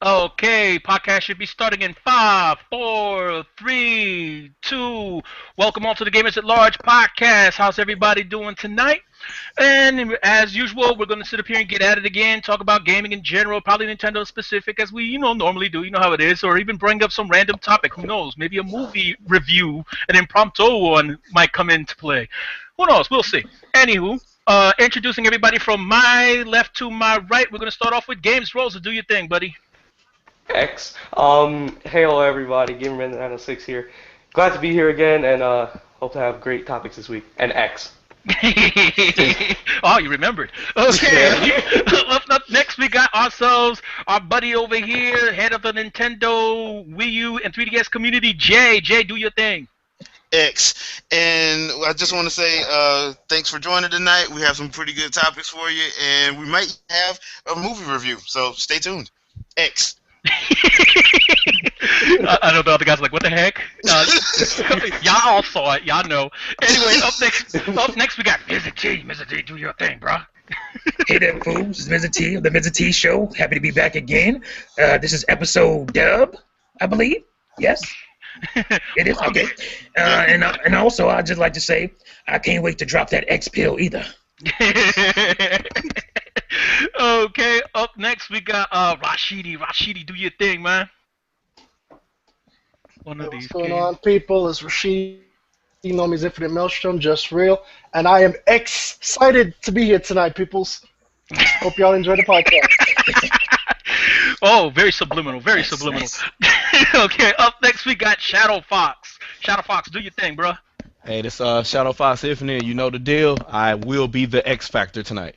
Okay, podcast should be starting in five, four, three, two. Welcome on to the Gamers at Large podcast. How's everybody doing tonight? And as usual, we're going to sit up here and get at it again, talk about gaming in general, probably Nintendo specific, as we normally do. You know how it is, or even bring up some random topic. Who knows? Maybe a movie review, an impromptu one might come into play. Who knows? We'll see. Anywho. Introducing everybody from my left to my right. We're going to start off with Games Rosa. Do your thing, buddy. X. Hello everybody, GamerMan906 here. Glad to be here again, and hope to have great topics this week. And X. Oh, you remembered. Okay. Yeah. Up next, we got ourselves our buddy over here, head of the Nintendo, Wii U, and 3DS community, Jay. Jay, do your thing. X. And I just want to say thanks for joining tonight. We have some pretty good topics for you, and we might have a movie review, so stay tuned. X. I know the other guys are like, what the heck? Y'all all saw it. Y'all know. Anyway, up next we got Mr. T. Mr. T, do your thing, bro. Hey there, fools. It's Mr. T of the Mr. T Show. Happy to be back again. This is episode dub, I believe. Yes? It is? Okay. And also, I'd just like to say, I can't wait to drop that X pill either. Okay, up next we got Rashidi. Rashidi, do your thing, man. One of What's these going kids. on, people? It's Rashid. You know me as Infinite Maelstrom, just real. And I am excited to be here tonight, peoples. Hope y'all enjoy the podcast. Oh, very subliminal, very subliminal. Nice. Okay, up next we got Shadow Fox. Shadow Fox, do your thing, bro. Hey, this Shadow Fox Infinite. You know the deal. I will be the X Factor tonight.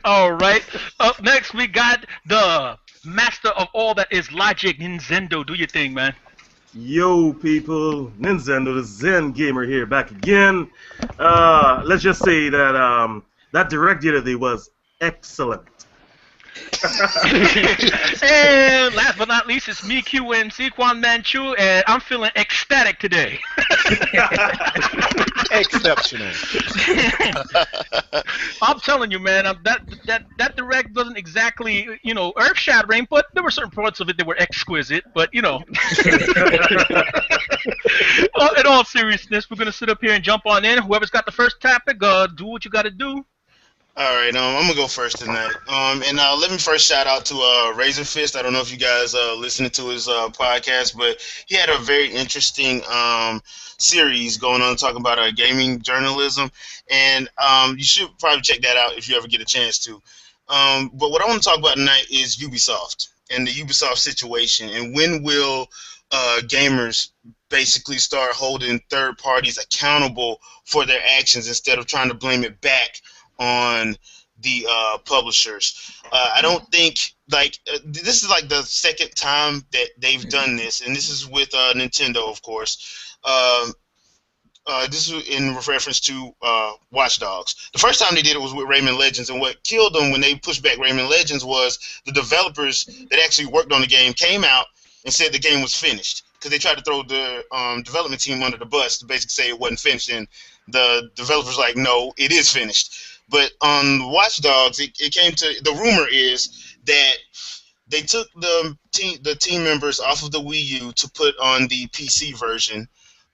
All right. Up next we got the master of all that is logic, Nintendo. Do your thing, man. Yo, people, Nintendo, the Zen Gamer here, back again. Let's just say that that direct yesterday was excellent. And last but not least, it's me, QMC, Quan Manchu, and I'm feeling ecstatic today. Exceptional. I'm telling you, man, that direct wasn't exactly, earth-shattering, but there were certain parts of it that were exquisite. But in all seriousness, we're gonna sit up here and jump on in. Whoever's got the first topic, do what you got to do. All right, I'm gonna go first tonight. And let me first shout out to Razor Fist. I don't know if you guys listening to his podcast, but he had a very interesting series going on talking about gaming journalism, and you should probably check that out if you ever get a chance to. But what I want to talk about tonight is Ubisoft and the Ubisoft situation, and when will gamers basically start holding third parties accountable for their actions instead of trying to blame it back on the publishers. I don't think this is like the second time that they've done this, and this is with Nintendo, of course. This is in reference to Watch Dogs. The first time they did it was with Rayman Legends, and what killed them when they pushed back Rayman Legends was the developers that actually worked on the game came out and said the game was finished, because they tried to throw the development team under the bus to basically say it wasn't finished, and the developers like, no, it is finished. But on Watch Dogs, it came to, the rumor is that they took the team members off of the Wii U to put on the PC version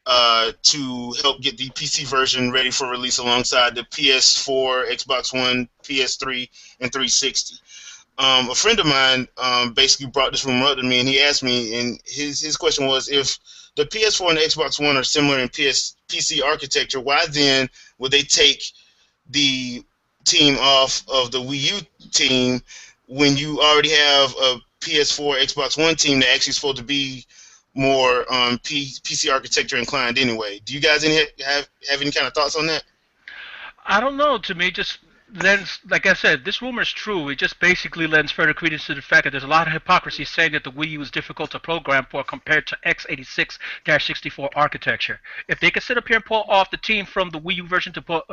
to help get the PC version ready for release alongside the PS4, Xbox One, PS3, and 360. A friend of mine basically brought this rumor up to me, and he asked me, and his question was, if the PS4 and the Xbox One are similar in PC architecture, why then would they take the team off of the Wii U team when you already have a PS4, Xbox One team that actually is supposed to be more PC architecture inclined anyway? Do you guys have any kind of thoughts on that? I don't know. To me, just lends, like I said, this rumor is true. It just basically lends further credence to the fact that there's a lot of hypocrisy saying that the Wii U is difficult to program for compared to x86-64 architecture. If they could sit up here and pull off the team from the Wii U version to put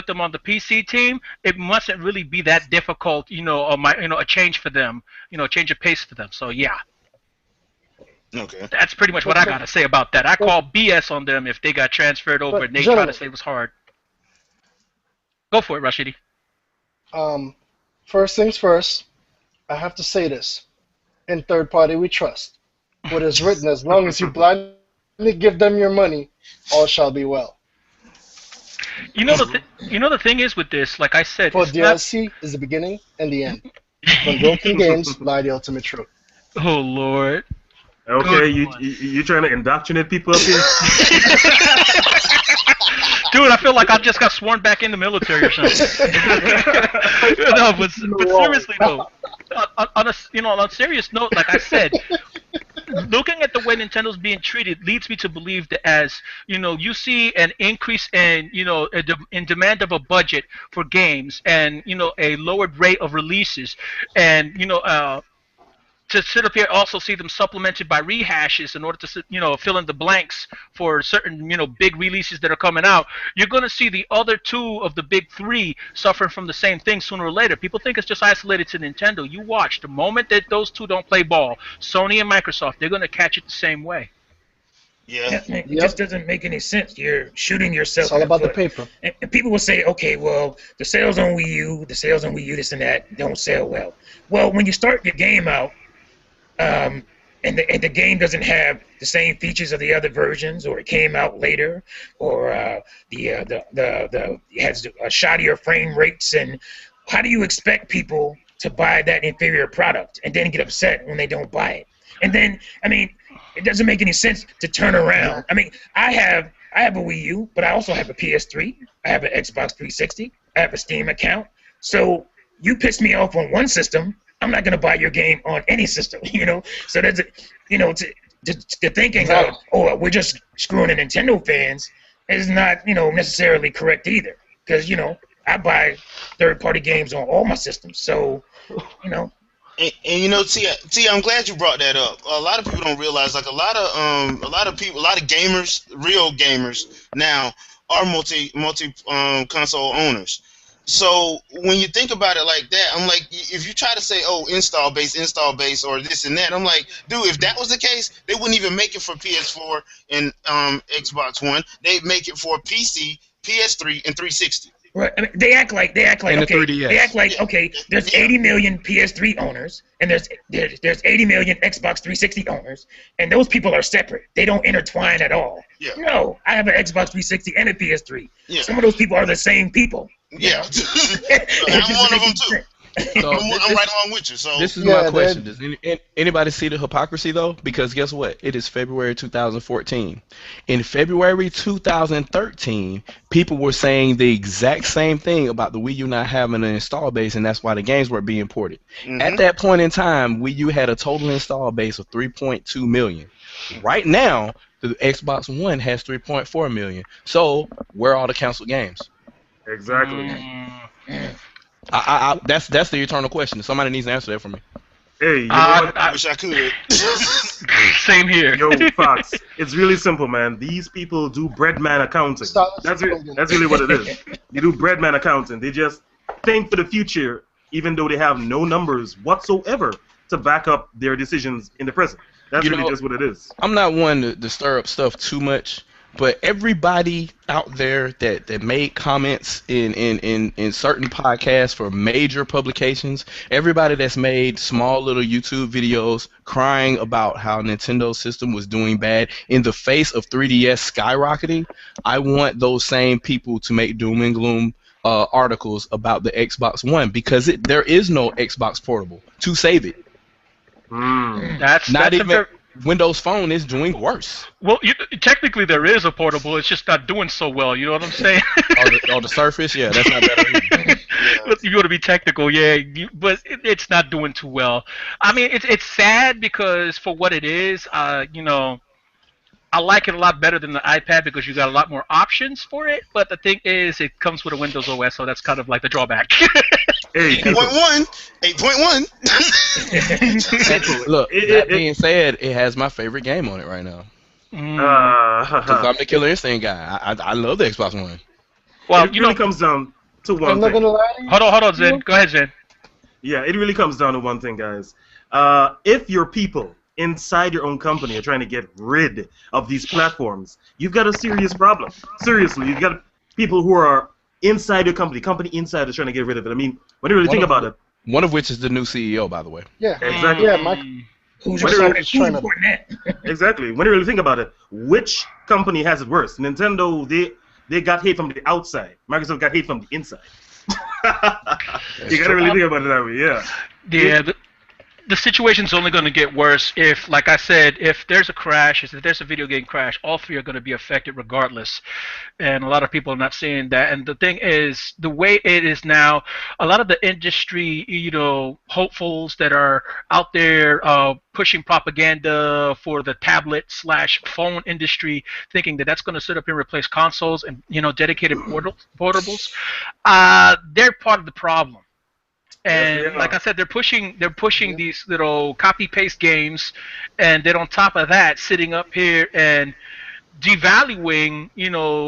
them on the PC team, it mustn't really be that difficult, a change for them, a change of pace for them. So yeah. Okay. That's pretty much what I got to say about that. I call BS on them if they got transferred over and they try to say it was hard. Go for it, Rashidi. First things first, I have to say this. In third party we trust. What is written, as long as you blindly give them your money, all shall be well. You know the thing is with this, like I said, For it's not. DLC is the beginning and the end. From Broken Games, lie the ultimate truth. Oh Lord. Okay, Good you one. you trying to indoctrinate people up here? Dude, I feel like I just got sworn back in the military or something. No, but seriously though, on a serious note, like I said, looking at the way Nintendo's being treated leads me to believe that as you see an increase in in demand of a budget for games and a lowered rate of releases and to sit up here also see them supplemented by rehashes in order to fill in the blanks for certain big releases that are coming out. You're going to see the other two of the big three suffering from the same thing sooner or later. People think it's just isolated to Nintendo. You watch the moment that those two don't play ball, Sony and Microsoft, they're going to catch it the same way. Yeah. It Yep. just doesn't make any sense. You're shooting yourself It's all in about the foot. paper. And people will say, okay, well, the sales on Wii U, this and that don't sell well. Well, when you start your game out, and the game doesn't have the same features of the other versions, or it came out later, or it has shoddier frame rates, and how do you expect people to buy that inferior product and then get upset when they don't buy it? And then, I mean, it doesn't make any sense to turn around. I mean, I have a Wii U, but I also have a PS3. I have an Xbox 360. I have a Steam account. So you piss me off on one system, I'm not going to buy your game on any system, So that's, the thinking of, we're just screwing the Nintendo fans is not, necessarily correct either. Because, I buy third-party games on all my systems. So, And T, I'm glad you brought that up. A lot of people don't realize, like a lot of gamers, real gamers now are multi console owners. So when you think about it like that, I'm like, if you try to say, install base, or this and that, I'm like, dude, if that was the case, they wouldn't even make it for PS4 and Xbox One. They'd make it for PC, PS3, and 360. Right. I mean, they act like And the okay. 3DS. They act like okay. There's 80 million PS3 owners, and there's 80 million Xbox 360 owners, and those people are separate. They don't intertwine at all. Yeah. No, I have an Xbox 360 and a PS3. Yeah. Some of those people are the same people. Yeah. It I'm doesn't one of make them any too. sense. So I'm right along with you. So this is Yeah, my question. that- Does anybody see the hypocrisy though? Because guess what? It is February 2014. In February 2013, people were saying the exact same thing about the Wii U not having an install base, and that's why the games weren't being ported. At that point in time, Wii U had a total install base of 3.2 million. Right now, the Xbox One has 3.4 million. So where are all the canceled games? Exactly. That's the eternal question. Somebody needs to answer that for me. Hey, you know what? I wish I could. Same here. Yo, Fox, it's really simple, man. These people do breadman accounting. That's really what it is. They do breadman accounting. They just think for the future, even though they have no numbers whatsoever to back up their decisions in the present. That's really just what it is. I'm not one to stir up stuff too much, but everybody out there that made comments in certain podcasts for major publications, everybody that's made small little YouTube videos crying about how Nintendo's system was doing bad in the face of 3DS skyrocketing, I want those same people to make doom and gloom articles about the Xbox One, because there is no Xbox Portable to save it. That's Not a even ver- Windows Phone is doing worse. Well, technically there is a portable. It's just not doing so well. You know what I'm saying? On the Surface, yeah, that's not better either. If you want to be technical, yeah, but it's not doing too well. I mean, it's sad because for what it is, I like it a lot better than the iPad because you got a lot more options for it. But the thing is, it comes with a Windows OS, so that's kind of like the drawback. Hey, people. 8.1. Look, that being said, it has my favorite game on it right now. Because I'm the Killer Instinct guy. I love the Xbox One. Well, it really comes down to one I'm not thing. gonna lie to you. Hold on, Zen. Go ahead, Zen. Yeah, it really comes down to one thing, guys. If your people inside your own company are trying to get rid of these platforms, you've got a serious problem. Seriously, you've got people who are inside your company inside is trying to get rid of it. I mean, when you really think about it, One of which is the new CEO, by the way. Yeah. Exactly. Yeah, Mike. Who's What are reporting that? Exactly. When you really think about it, which company has it worse? Nintendo, they got hate from the outside. Microsoft got hate from the inside. You gotta really think about it that way, yeah. Yeah, the situation's only going to get worse if, like I said, if there's a crash, if there's a video game crash, all three are going to be affected regardless. And a lot of people are not seeing that. And the thing is, the way it is now, a lot of the industry, hopefuls that are out there pushing propaganda for the tablet/phone industry, thinking that that's going to sit up and replace consoles and dedicated portables, they're part of the problem. And like I said, they're pushing these little copy paste games, and then on top of that, sitting up here and devaluing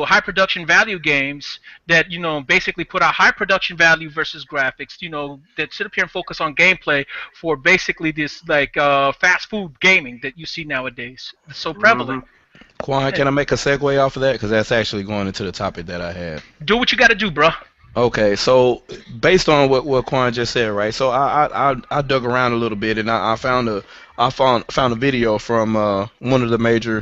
high production value games that basically put out high production value versus graphics, that sit up here and focus on gameplay for basically this like fast food gaming that you see nowadays. It's so prevalent. Quan, can I make a segue off of that? Because that's actually going into the topic that I had. Do what you got to do, bro. Okay, so based on what Quan just said, right? So I dug around a little bit, and I found a video from one of the major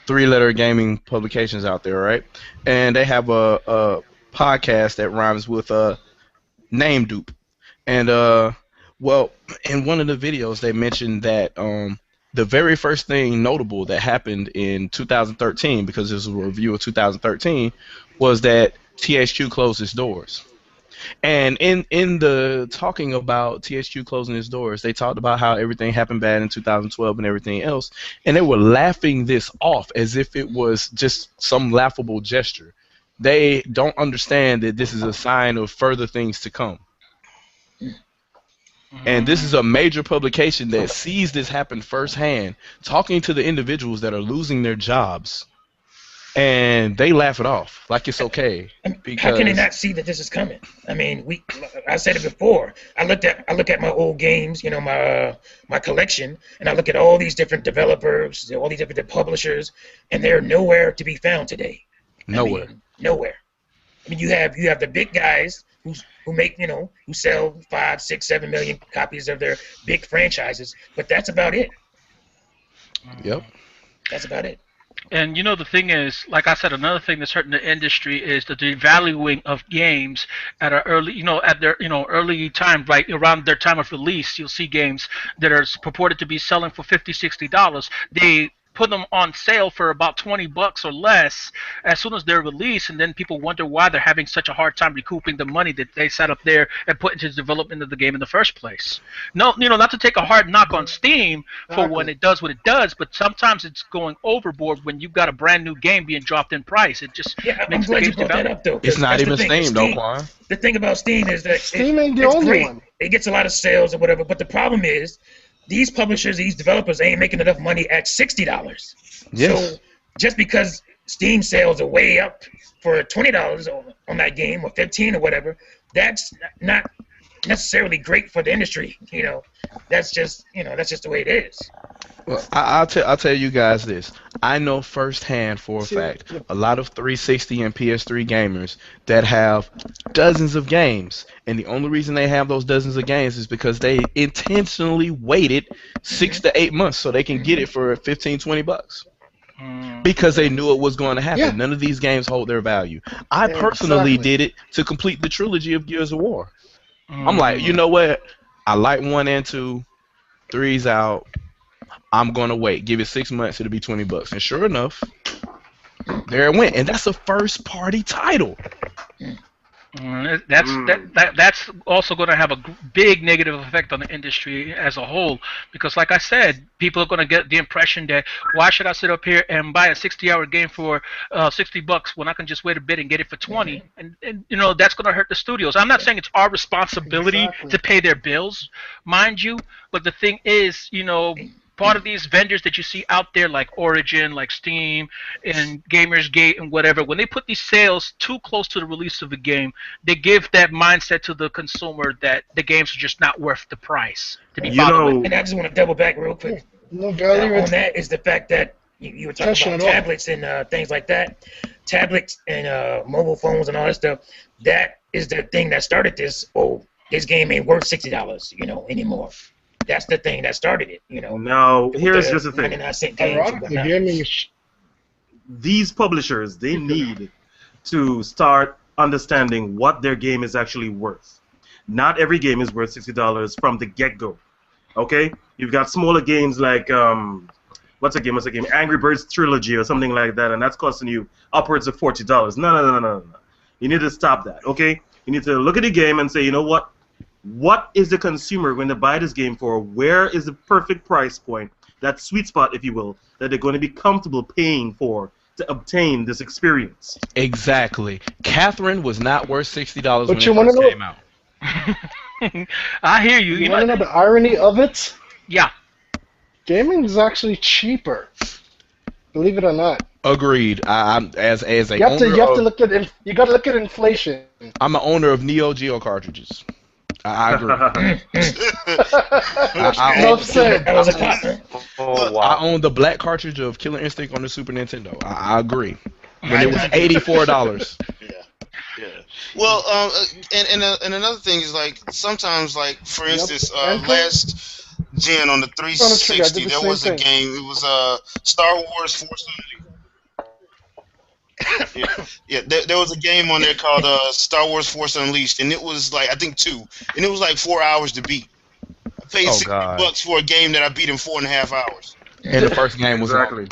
3-letter gaming publications out there, right? And they have a podcast that rhymes with name dupe, and well, in one of the videos they mentioned that the very first thing notable that happened in 2013, because this was a review of 2013, was that THQ closed its doors. And in the talking about THQ closing its doors, they talked about how everything happened bad in 2012 and everything else, and they were laughing this off as if it was just some laughable gesture. They don't understand that this is a sign of further things to come. And this is a major publication that sees this happen firsthand, talking to the individuals that are losing their jobs. And they laugh it off like it's okay. How can they not see that this is coming? I mean, I said it before. I look at my old games, my collection, and I look at all these different developers, all these different publishers, and they're nowhere to be found today. Nowhere. Nowhere. I mean, you have the big guys who make who sell 5, 6, 7 million copies of their big franchises, but that's about it. Yep. That's about it. And the thing is, like I said, another thing that's hurting the industry is the devaluing of games at our early, at their, early time, right around their time of release. You'll see games that are purported to be selling for $50, $60. They put them on sale for about $20 or less as soon as they're released, and then people wonder why they're having such a hard time recouping the money that they set up there and put into the development of the game in the first place. No, not to take a hard knock on Steam for when it does what it does, but sometimes it's going overboard when you've got a brand new game being dropped in price. It just makes the games develop. It's not even Steam, though, Quan. The thing about Steam is that Steam ain't the only one. It gets a lot of sales or whatever, but the problem is these publishers, these developers ain't making enough money at $60. Yes. So just because Steam sales are way up for $20 on that game or $15 or whatever, that's not necessarily great for the industry. That's just the way it is. Well, I'll tell you guys this. I know firsthand for a fact a lot of 360 and PS3 gamers that have dozens of games, and the only reason they have those dozens of games is because they intentionally waited 6 to 8 months so they can get it for $15-$20. Because they knew it was going to happen. Yeah. None of these games hold their value. I personally did it to complete the trilogy of Gears of War. I'm like, you know what? I like 1 and 2. 3's out. I'm gonna wait. Give it 6 months. It'll be $20. And sure enough, there it went. And that's a first-party title. That's also going to have a big negative effect on the industry as a whole, because like I said, people are going to get the impression that why should I sit up here and buy a 60-hour game for $60 when I can just wait a bit and get it for $20? And that's going to hurt the studios. I'm not saying it's our responsibility to pay their bills, mind you, but the thing is, part of these vendors that you see out there like Origin, like Steam, and Gamersgate and whatever, when they put these sales too close to the release of the game, they give that mindset to the consumer that the games are just not worth the price to be bothered with. And I just want to double back real quick. On that is the fact that you were talking about tablets and things like that. Tablets and mobile phones and all that stuff, that is the thing that started this this game ain't worth $60, anymore. That's the thing that started it, Now, here's just the thing. 99-cent games and The whatnot. gaming is These publishers, they need to start understanding what their game is actually worth. Not every game is worth $60 from the get-go. Okay? You've got smaller games like what's a game? Angry Birds Trilogy or something like that, and that's costing you upwards of $40. No. You need to stop that, okay? You need to look at the game and say, you know what? What is the consumer going to buy this game for? Where is the perfect price point, that sweet spot, if you will, that they're going to be comfortable paying for to obtain this experience? Exactly. Catherine was not worth $60 when But it you wanna first know- came out. I hear you. You want to know the irony of it? Yeah. Gaming is actually cheaper. Believe it or not. Agreed. I'm as a You have to owner of, look at you got to look at inflation. I'm an owner of Neo Geo cartridges. I agree. I Enough said. That was a cop. Oh, I wow. own the black cartridge of Killer Instinct on the Super Nintendo. I agree. When it was $84. Yeah. Well, and another thing is like sometimes like for instance And last gen on the I did the 360 there was same a thing. game. It was Star Wars Force Unleashed. There was a game on there called Star Wars Force Unleashed, and it was like I think 2, and it was like 4 hours to beat. I paid Oh, $60 God. for a game that I beat in 4.5 hours. And the first game was Exactly.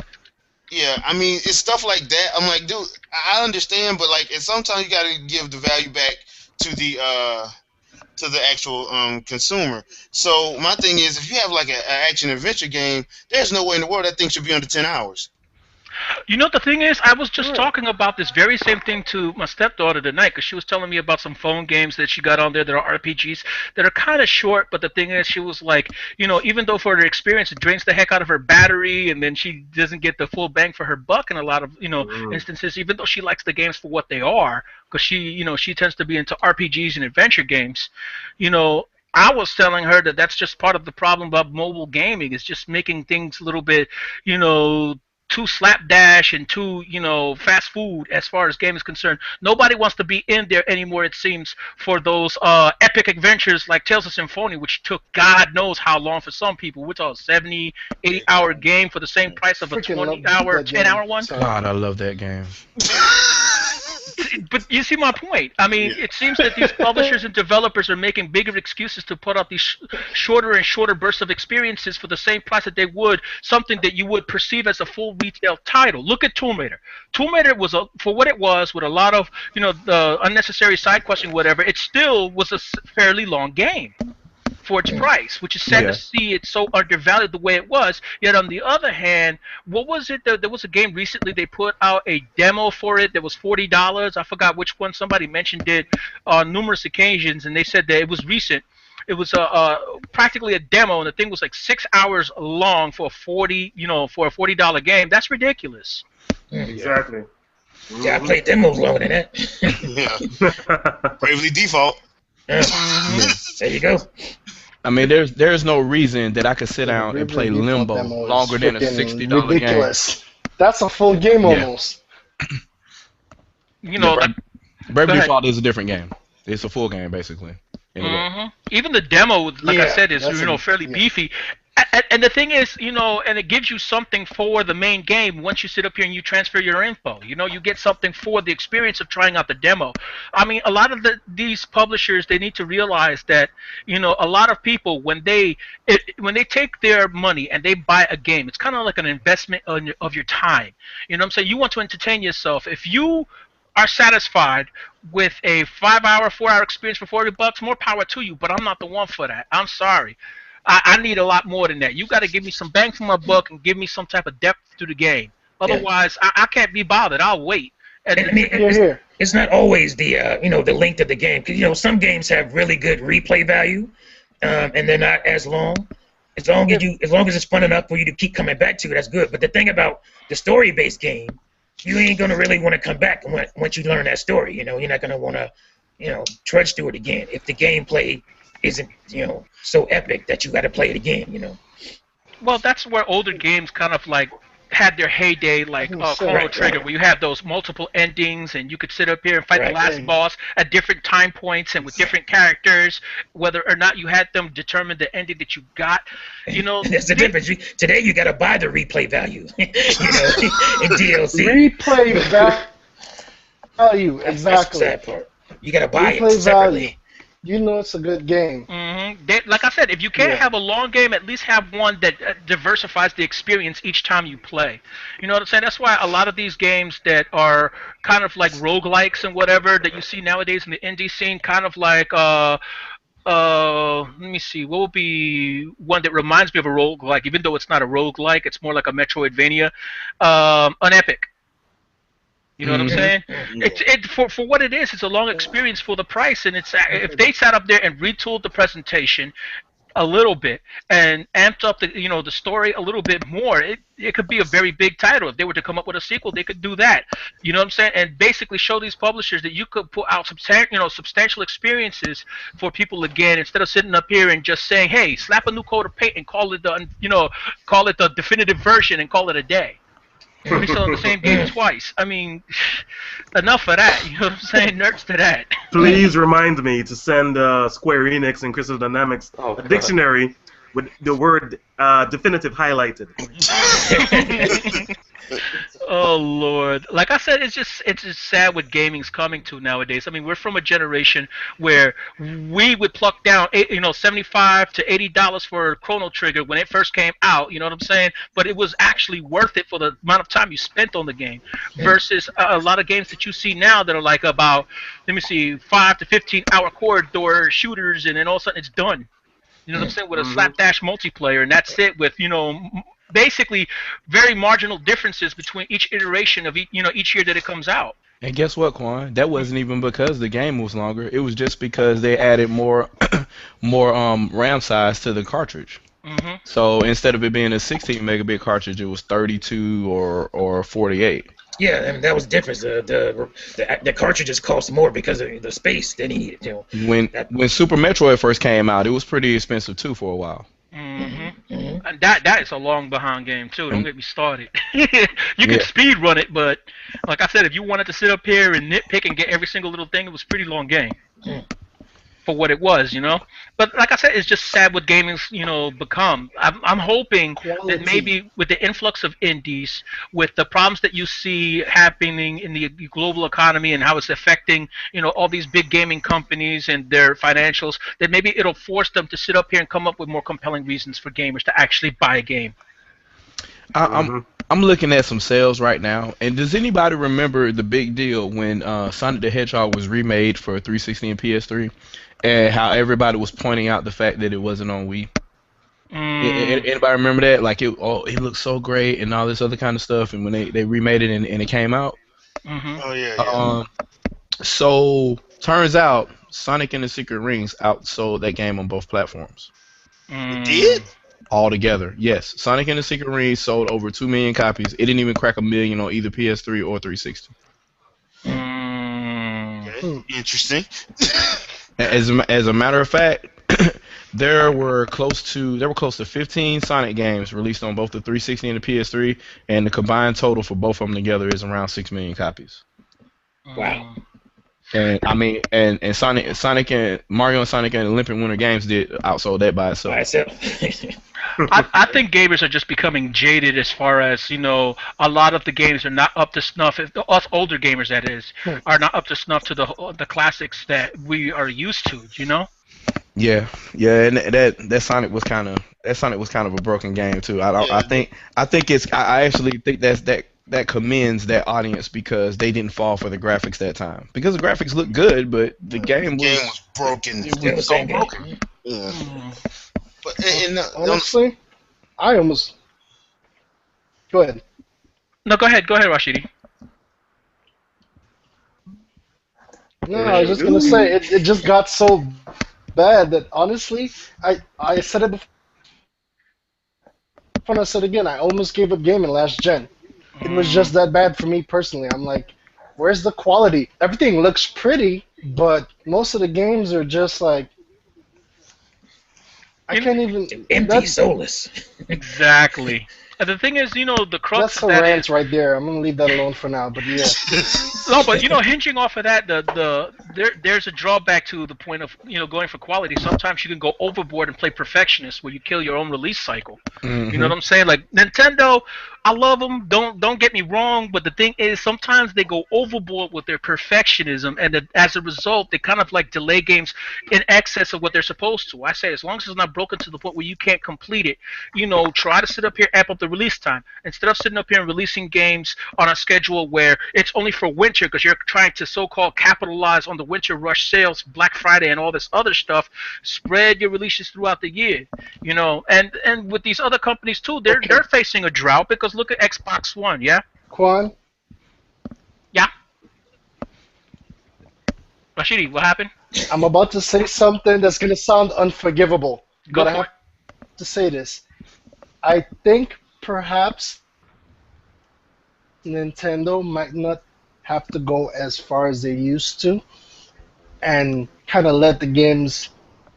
Yeah, I mean, it's stuff like that. I'm like, dude, I understand, but like, sometimes you got to give the value back to the actual consumer. So my thing is, if you have like an action adventure game, there's no way in the world that thing should be under 10 hours. You know, the thing is, I was just talking about this very same thing to my stepdaughter tonight because she was telling me about some phone games that she got on there that are RPGs that are kind of short, but the thing is, she was like, even though for her experience, it drains the heck out of her battery, and then she doesn't get the full bang for her buck in a lot of, instances, even though she likes the games for what they are, because she tends to be into RPGs and adventure games, I was telling her that that's just part of the problem about mobile gaming. It's just making things a little bit, too slapdash and too, fast food as far as game is concerned. Nobody wants to be in there anymore, it seems, for those epic adventures like Tales of Symphonia, which took God knows how long for some people. We're talking 70, 80-hour game for the same price of a Freaking love 20-hour, that game. 10-hour one. Sorry. God, I love that game. But you see my point. I mean, it seems that these publishers and developers are making bigger excuses to put out these shorter and shorter bursts of experiences for the same price that they would something that you would perceive as a full retail title. Look at Tomb Raider. Tomb Raider was, for what it was, with a lot of, the unnecessary side questing, whatever, it still was a fairly long game for its price, which is sad to see it so undervalued the way it was. Yet on the other hand, what was it? There was a game recently they put out a demo for it that was $40. I forgot which one. Somebody mentioned it on numerous occasions, and they said that it was recent. It was practically a demo, and the thing was like 6 hours long for a $40 game. That's ridiculous. Exactly. Yeah, I played demos longer than that. Yeah. Bravely Default. Yeah. There you go. I mean, there's no reason that I could sit down and play Limbo longer than a $60 ridiculous. That's a full game almost. Bravely Default is a different game. It's a full game, basically. in a way. Even the demo, like I said, is that's fairly beefy. And the thing is, and it gives you something for the main game once you sit up here and you transfer your info. You get something for the experience of trying out the demo. I mean, a lot of these publishers, they need to realize that, a lot of people, when they take their money and they buy a game, it's kind of like an investment of your time. You know what I'm saying? You want to entertain yourself. If you are satisfied with a 5-hour, 4-hour experience for $40, more power to you, but I'm not the one for that. I'm sorry. I need a lot more than that. You got to give me some bang for my buck and give me some type of depth to the game. Otherwise, I can't be bothered. I'll wait. And I mean, it's not always the the length of the game, because some games have really good replay value, and they're not as long. As long as it's fun enough for you to keep coming back to, that's good. But the thing about the story-based game, you ain't gonna really want to come back once you learn that story. You're not gonna want to trudge through it again if the gameplay isn't so epic that you got to play it again. Well, that's where older games kind of like had their heyday, like Chrono Right, Trigger, where you have those multiple endings, and you could sit up here and fight the last boss at different time points and with different characters, whether or not you had them determine the ending that you got. You know, That's the difference. Today you gotta buy the replay value, in DLC. Replay value, exactly. That's the sad part. You gotta buy it separately. You know it's a good game. Like I said, if you can't have a long game, at least have one that diversifies the experience each time you play. You know what I'm saying? That's why a lot of these games that are kind of like roguelikes and whatever that you see nowadays in the indie scene, kind of like let me see, what would be one that reminds me of a roguelike, even though it's not a roguelike, it's more like a Metroidvania, an Epic. You know what I'm saying? It for what it is, it's a long experience for the price, and it's if they sat up there and retooled the presentation a little bit and amped up the story a little bit more, it could be a very big title. If they were to come up with a sequel, they could do that. You know what I'm saying? And basically show these publishers that you could put out substantial experiences for people again, instead of sitting up here and just saying, hey, slap a new coat of paint and call it the definitive version and call it a day. We're selling the same game twice. I mean, enough of that. You know what I'm saying? Nerds to that. Please remind me to send Square Enix and Crystal Dynamics a dictionary with the word definitive highlighted. Oh Lord! Like I said, it's just sad what gaming's coming to nowadays. I mean, we're from a generation where we would pluck down $75 to $80 for Chrono Trigger when it first came out. You know what I'm saying? But it was actually worth it for the amount of time you spent on the game. Versus a lot of games that you see now that are like about 5 to 15 hour corridor shooters, and then all of a sudden it's done. You know what I'm saying? With a slapdash multiplayer, and that's it. With basically very marginal differences between each iteration of each year that it comes out. And guess what, Quan? That wasn't even because the game was longer. It was just because they added more RAM size to the cartridge. So instead of it being a 16 megabit cartridge, it was 32 or 48. Yeah, I mean, that was the difference. The cartridges cost more because of the space that he needed. When Super Metroid first came out, it was pretty expensive too for a while. And that is a long behind game too. Don't get me started. You can speed run it, but like I said, if you wanted to sit up here and nitpick and get every single little thing, it was a pretty long game for what it was, But like I said, it's just sad what gaming's become. I'm hoping that maybe with the influx of indies, with the problems that you see happening in the global economy and how it's affecting all these big gaming companies and their financials, that maybe it'll force them to sit up here and come up with more compelling reasons for gamers to actually buy a game. I'm looking at some sales right now, and does anybody remember the big deal when Sonic the Hedgehog was remade for 360 and PS3, and how everybody was pointing out the fact that it wasn't on Wii? Anybody remember that? Like it looks so great and all this other kind of stuff, and when they remade it and it came out. Oh yeah. So turns out Sonic and the Secret Rings outsold that game on both platforms. It did? Altogether, yes. Sonic and the Secret Rings sold over 2 million copies. It didn't even crack 1 million on either PS3 or 360. Okay. Interesting. As a matter of fact, there were close to 15 Sonic games released on both the 360 and the PS3, and the combined total for both of them together is around 6 million copies. Wow. And I mean, and Sonic and Mario and Sonic and Olympic Winter Games did outsold that by itself. I think gamers are just becoming jaded as far as a lot of the games are not up to snuff. Us older gamers, that is, are not up to snuff to the classics that we are used to. Yeah, and that Sonic was kind of a broken game too. I actually think that commends that audience because they didn't fall for the graphics that time. Because the graphics looked good, but the game was broken. It was so broken. Yeah. But honestly, I almost. Go ahead. No, go ahead, Rashidi. No, I was just gonna say it just got so bad that honestly, I said it before and I said again, I almost gave up gaming last gen. It was just that bad for me personally. I'm like, where's the quality? Everything looks pretty, but most of the games are just like, I can't even... empty, soulless. Exactly. And the thing is, the crux That's of a that rant is, right there. I'm gonna leave that alone for now. But yeah, no, but hinging off of that, there's a drawback to the point of going for quality. Sometimes you can go overboard and play perfectionist, where you kill your own release cycle. You know what I'm saying? Like Nintendo, I love them. Don't get me wrong, but the thing is, sometimes they go overboard with their perfectionism, and as a result, they kind of like delay games in excess of what they're supposed to. I say, as long as it's not broken to the point where you can't complete it, try to sit up here, amp up the release time instead of sitting up here and releasing games on a schedule where it's only for winter because you're trying to so-called capitalize on the winter rush sales, Black Friday, and all this other stuff. Spread your releases throughout the year, and with these other companies too, they're facing a drought because look at Xbox One, yeah. Quan, Yeah. Rashidi, what happened? I'm about to say something that's gonna sound unforgivable, Go but I for have it. to say this. I think perhaps Nintendo might not have to go as far as they used to, and kind of let the games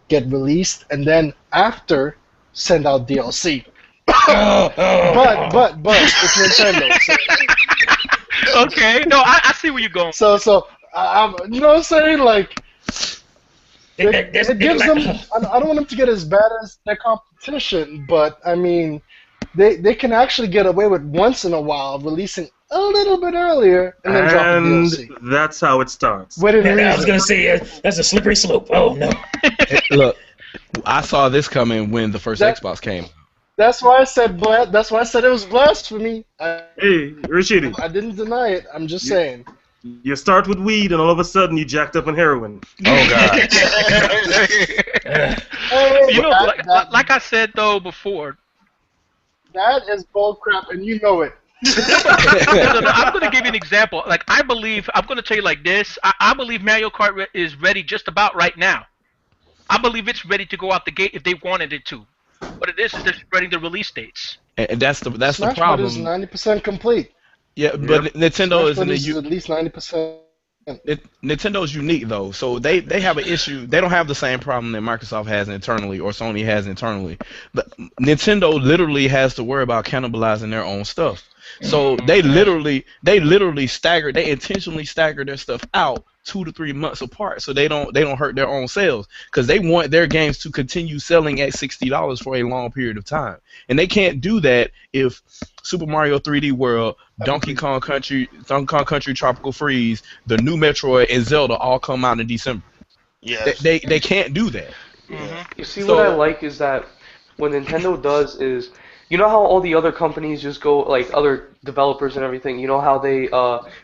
get released, and then after send out DLC. But it's Nintendo. Okay, no, I see where you're going. So you know what I'm saying? Like, it gives them. I don't want them to get as bad as their competition, but I mean, they can actually get away with once in a while releasing a little bit earlier and then dropping DLC. That's how it starts. I was gonna say that's a slippery slope. Oh no! Look, I saw this coming when the first Xbox came. That's why I said That's why I said it was blasphemy. Hey, Rashidi. I didn't deny it. I'm just saying. You start with weed, and all of a sudden you jacked up on heroin. Oh God! Like I said though before, that is bullcrap, and you know it. no, I'm going to give you an example. Like I'm going to tell you like this. I believe Mario Kart is ready just about right now. I believe it's ready to go out the gate if they wanted it to. What it is they're spreading the release dates. And that's the Smash problem. Bros. is 90% complete. Yeah, but Nintendo is at least 90%. Nintendo's unique though, so they have an issue. They don't have the same problem that Microsoft has internally or Sony has internally. But Nintendo literally has to worry about cannibalizing their own stuff. So they literally intentionally stagger their stuff out 2 to 3 months apart, so they don't hurt their own sales because they want their games to continue selling at $60 for a long period of time, and they can't do that if Super Mario 3D World, Donkey Kong Country Tropical Freeze, the new Metroid, and Zelda all come out in December. Yeah. They can't do that. You see, what I like is that what Nintendo does is, you know how all the other companies just go, like other developers and everything, you know how they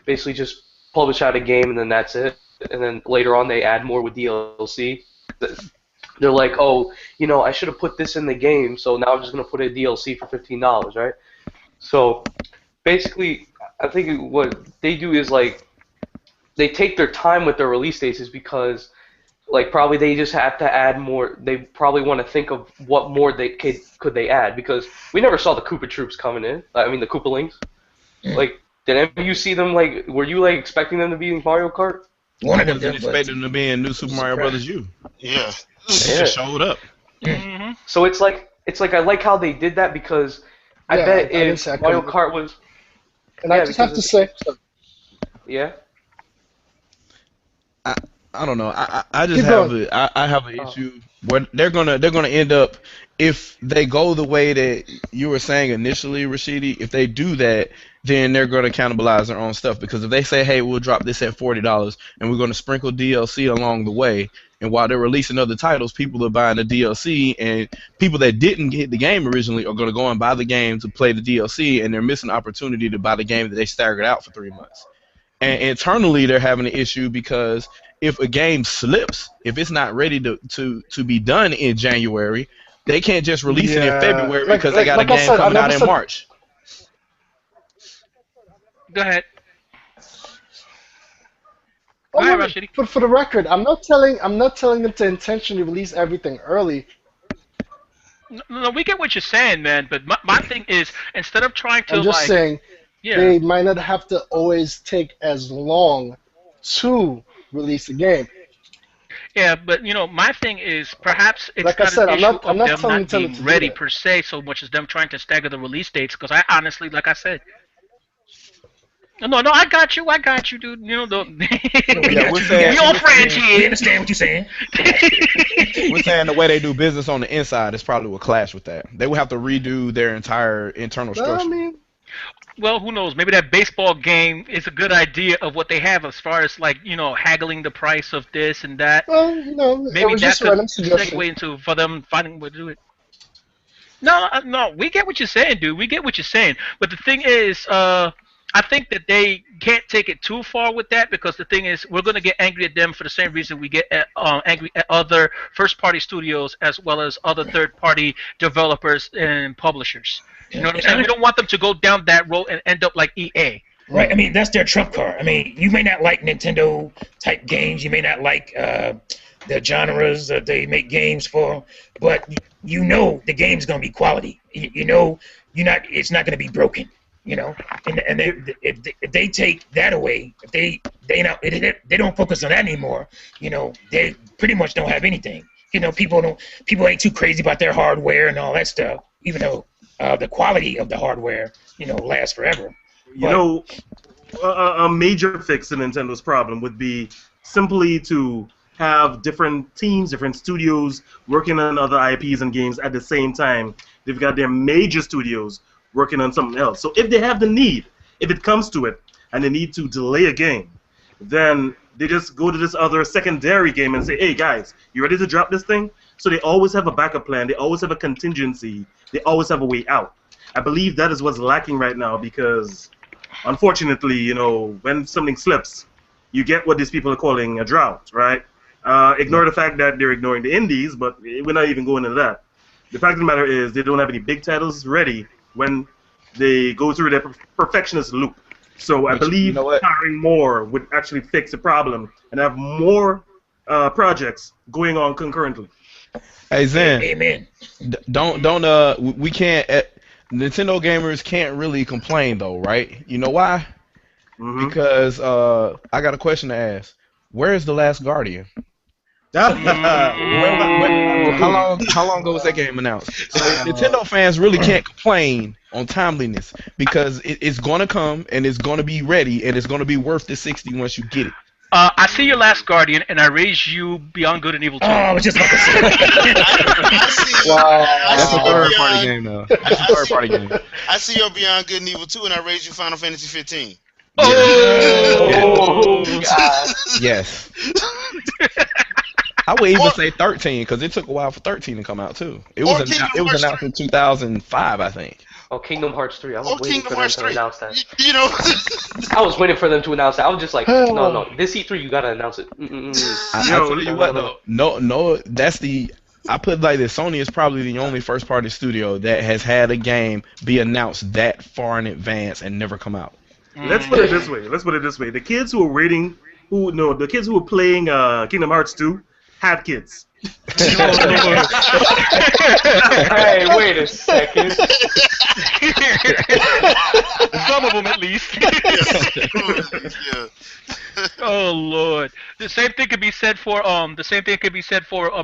basically just publish out a game and then that's it, and then later on they add more with DLC. They're like, oh, I should have put this in the game, so now I'm just going to put a DLC for $15, right? So basically, I think what they do is like they take their time with their release dates, is because like probably they just have to add more. They probably want to think of what more they could they add, because we never saw the Koopa Troops coming in. I mean the Koopalings. Like, did any of you see them? Like, were you like expecting them to be in Mario Kart? One of them didn't expect them to be in New Super Mario Brothers U. Yeah. They just showed up. So it's like I like how they did that, because I bet if Mario Kart was, and I just have to say, yeah. I don't know. I just have I have an issue where they're gonna end up, if they go the way that you were saying initially, Rashidi. If they do that, then they're gonna cannibalize their own stuff, because if they say, hey, we'll drop this at $40 and we're gonna sprinkle DLC along the way, and while they're releasing other titles, people are buying the DLC, and people that didn't get the game originally are gonna go and buy the game to play the DLC, and they're missing the opportunity to buy the game that they staggered out for 3 months. And internally, they're having an issue because if a game slips, if it's not ready to be done in January, they can't just release it in February because they got a game coming out in March. Go ahead. Go ahead, Rashidi. But for the record, I'm not telling them to intentionally release everything early. No, we get what you're saying, man. But my thing is, instead of trying to, I'm just saying, yeah, they might not have to always take as long to release a game. Yeah, but my thing is perhaps it's Like I not said, an issue I'm of not them telling not Nintendo being to do ready that. per se, so much as them trying to stagger the release dates. Because I honestly, like I said, no, I got you, dude. We Yeah, got we're you. saying We all friends We here. understand what you're saying. we're saying the way they do business on the inside is probably would clash with that. They would have to redo their entire internal Well, I structure. mean, Well, who knows? Maybe that baseball game is a good idea of what they have as far as like haggling the price of this and that. well, it Maybe was just that's a a random suggestion. segue into for them finding a way to do it. No, no, we get what you're saying, dude. We get what you're saying. But the thing is, I think that they can't take it too far with that because the thing is, we're going to get angry at them for the same reason we get angry at other first-party studios as well as other third-party developers and publishers. You know what I'm saying? We don't want them to go down that road and end up like EA. Right. I mean, that's their trump card. I mean, you may not like Nintendo type games. You may not like the genres that they make games for, but the game's gonna be quality. It's not gonna be broken. And if they take that away, if they don't focus on that anymore, they pretty much don't have anything. People ain't too crazy about their hardware and all that stuff, even though the quality of the hardware, lasts forever. A major fix to Nintendo's problem would be simply to have different teams, different studios working on other IPs and games at the same time. They've got their major studios working on something else. So if they have the need, if it comes to it, and they need to delay a game, then they just go to this other secondary game and say, hey guys, you ready to drop this thing? So they always have a backup plan, they always have a contingency, they always have a way out. I believe that is what's lacking right now because, unfortunately, when something slips, you get what these people are calling a drought, right? Ignore the fact that they're ignoring the indies, but we're not even going into that. The fact of the matter is they don't have any big titles ready when they go through their perfectionist loop. So I believe hiring more would actually fix the problem and have more projects going on concurrently. Hey Zen, amen. We can't. Nintendo gamers can't really complain though, right? You know why? Mm-hmm. Because I got a question to ask. Where is The Last Guardian? How long ago was that game announced? So Nintendo fans really can't complain on timeliness because it's going to come and it's going to be ready and it's going to be worth the $60 once you get it. I see your Last Guardian, and I raise you Beyond Good and Evil 2. Oh, I was just about to say. Wow, that's a third-party game, though. That's a third-party game. I see your Beyond Good and Evil 2, and I raise you Final Fantasy 15. Oh, God. Yes. I would even say 13 because it took a while for 13 to come out too. It was announced in 2005, I think. Oh, Kingdom Hearts 3. I was waiting for them to announce that. I was waiting for them to announce that. I was just like, no. This E3, you gotta announce it. I tell you what, though. No, that's the. I put it like this: Sony is probably the only first-party studio that has had a game be announced that far in advance and never come out. Let's put it this way. The kids who are kids who are playing Kingdom Hearts 2 have kids. Hey, wait a second. Some of them, at least. Yeah. Oh Lord, the same thing could be said for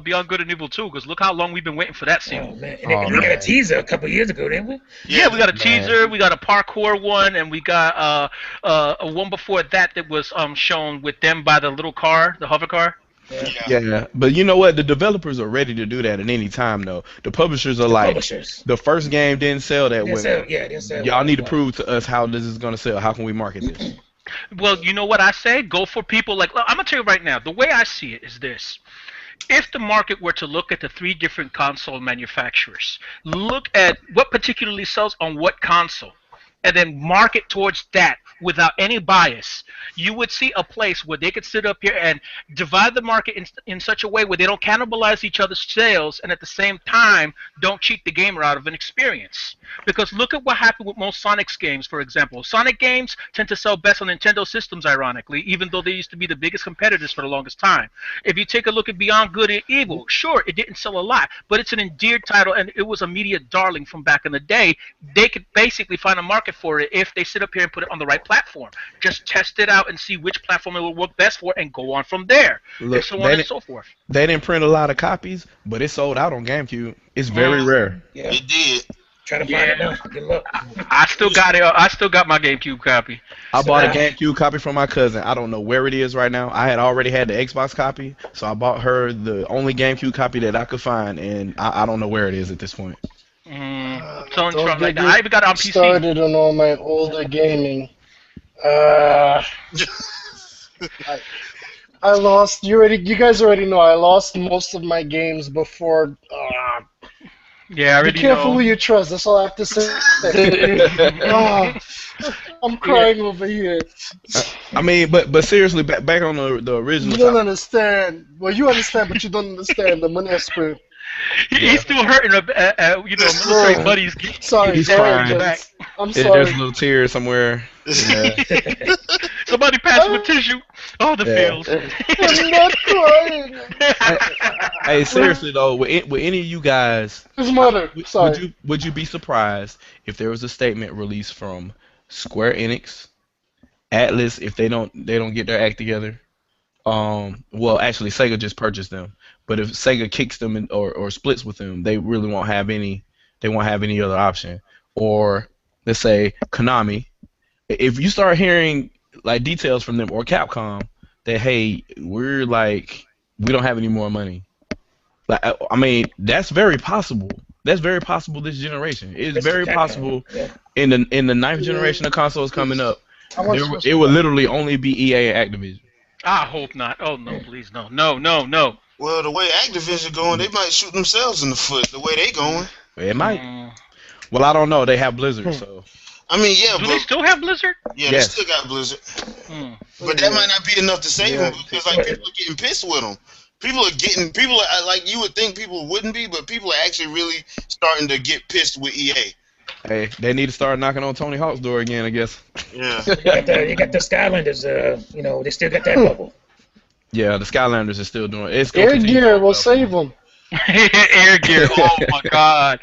Beyond Good and Evil 2. Because look how long we've been waiting for that sequel. Oh man, and we got a teaser a couple years ago, didn't we? Yeah, we got a teaser, we got a parkour one, and we got a one before that was shown with them by the little car, the hover car. Yeah, but you know what? The developers are ready to do that at any time, though. The publishers are the first game didn't sell that well. Didn't sell. Y'all need to prove to us how this is going to sell. How can we market this? Well, you know what I say? Go for people like... I'm going to tell you right now, the way I see it is this. If the market were to look at the 3 different console manufacturers, look at what particularly sells on what console, and then market towards that without any bias, you would see a place where they could sit up here and divide the market in such a way where they don't cannibalize each other's sales and at the same time don't cheat the gamer out of an experience. Because look at what happened with most Sonic's games, for example. Sonic games tend to sell best on Nintendo systems, ironically, even though they used to be the biggest competitors for the longest time. If you take a look at Beyond Good and Evil, sure, it didn't sell a lot, but it's an endeared title and it was a media darling from back in the day. They could basically find a market for it if they sit up here and put it on the right platform. Just test it out and see which platform it will work best for, and go on from there, Look, and so on and so forth. They didn't print a lot of copies, but it sold out on GameCube. It's very rare. Yeah. It did. Try to find it now. Good luck. I still got it. I still got my GameCube copy. I bought a GameCube copy from my cousin. I don't know where it is right now. I had already had the Xbox copy, so I bought her the only GameCube copy that I could find, and I don't know where it is at this point. Don't like that. I even got it on PC. Started on all my older gaming. I lost. You guys already know. I lost most of my games before. Yeah, I already Be careful know. who you trust. That's all I have to say. I'm crying over here. I mean, but seriously, back on the original. You don't understand. Well, you understand, but you don't understand the money I spent. He's still hurting. Military buddies. Sorry, He's sorry, fine. gents. I'm There's sorry. a little tear somewhere. Yeah. Somebody pass him a tissue. Oh, the feels. I'm not crying. Hey, seriously though, with any of you guys, His mother. Sorry. would you be surprised if there was a statement released from Square Enix, Atlas, if they don't get their act together? Well, actually, Sega just purchased them, but if Sega kicks them or splits with them, they really won't have any. They won't have any other option. Or let's say Konami, if you start hearing like details from them, or Capcom, that hey, we don't have any more money. Like, I mean, that's very possible. That's very possible this generation. It's very possible in the ninth generation of consoles coming up. It will literally only be EA and Activision. I hope not. Oh no, please no, no. Well, the way Activision going, they might shoot themselves in the foot. The way they going. It might. Well, I don't know. They have Blizzard, so. I mean, yeah, Do they still have Blizzard? Yeah, Yes. they still got Blizzard. But that might not be enough to save them, because like people are getting pissed with them. People are like, you would think people wouldn't be, but people are actually really starting to get pissed with EA. Hey, they need to start knocking on Tony Hawk's door again, I guess. Yeah. You got the Skylanders. They still got that bubble. Yeah, the Skylanders are still doing it. It's Air continue Gear to will go up. save them. Air Gear. Oh my God.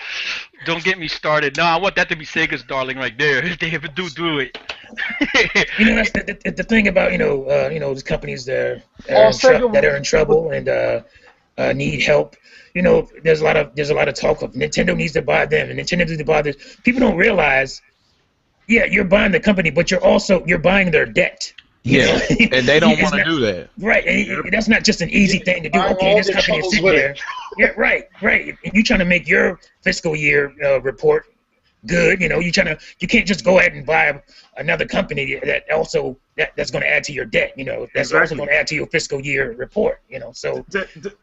Don't get me started. No, I want that to be Sega's darling right there. If they ever do it. That's the thing about these companies that are in trouble and need help. There's a lot of talk of Nintendo needs to buy them and Nintendo needs to buy this. People don't realize, you're buying the company, but you're buying their debt. Yeah, and they don't want to do that. Right, and that's not just an easy thing to do. Okay, this company is sitting there. Yeah, right. And you're trying to make your fiscal year report good. You can't just go ahead and buy another company that's going to add to your debt. That's also going to add to your fiscal year report. So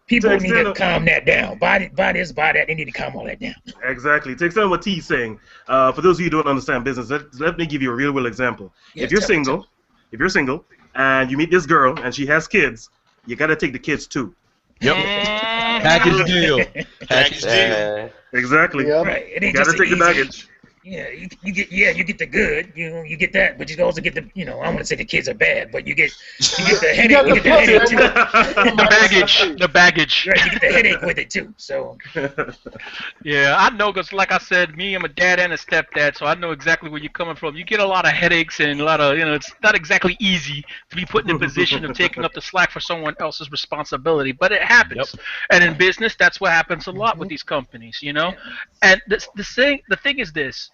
people need to calm that down. Buy this, buy that. They need to calm all that down. Exactly. To extend what T's saying, for those of you who don't understand business, let me give you a real example. Yeah, If you're single and you meet this girl and she has kids, you gotta take the kids too. Yep. Package deal. Package deal. Exactly. Yep. Right. It ain't You gotta just take the baggage. Yeah, you get the good, you get that, but you also get the, I don't want to say the kids are bad, but you get the headache, got the you get the headache too. The baggage. Right, you get the headache with it too. So Yeah, I know, because like I said, I'm a dad and a stepdad, so I know exactly where you're coming from. You get a lot of headaches and a lot of, it's not exactly easy to be put in a position of taking up the slack for someone else's responsibility, but it happens. Yep. And in business, that's what happens a lot with these companies, And the thing is this,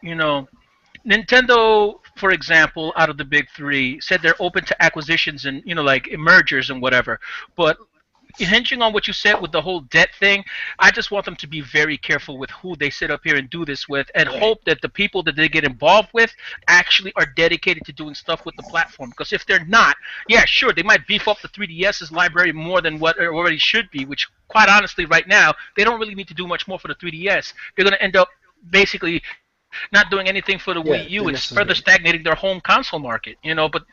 Nintendo, for example, out of the big three, said they're open to acquisitions and, like mergers and whatever, but hinging on what you said with the whole debt thing, I just want them to be very careful with who they sit up here and do this with, and hope that the people that they get involved with actually are dedicated to doing stuff with the platform. Because if they're not, sure, they might beef up the 3DS's library more than what it already should be, which, quite honestly, right now, they don't really need to do much more for the 3DS. They're going to end up basically not doing anything for the Wii U. It's further stagnating their home console market, But,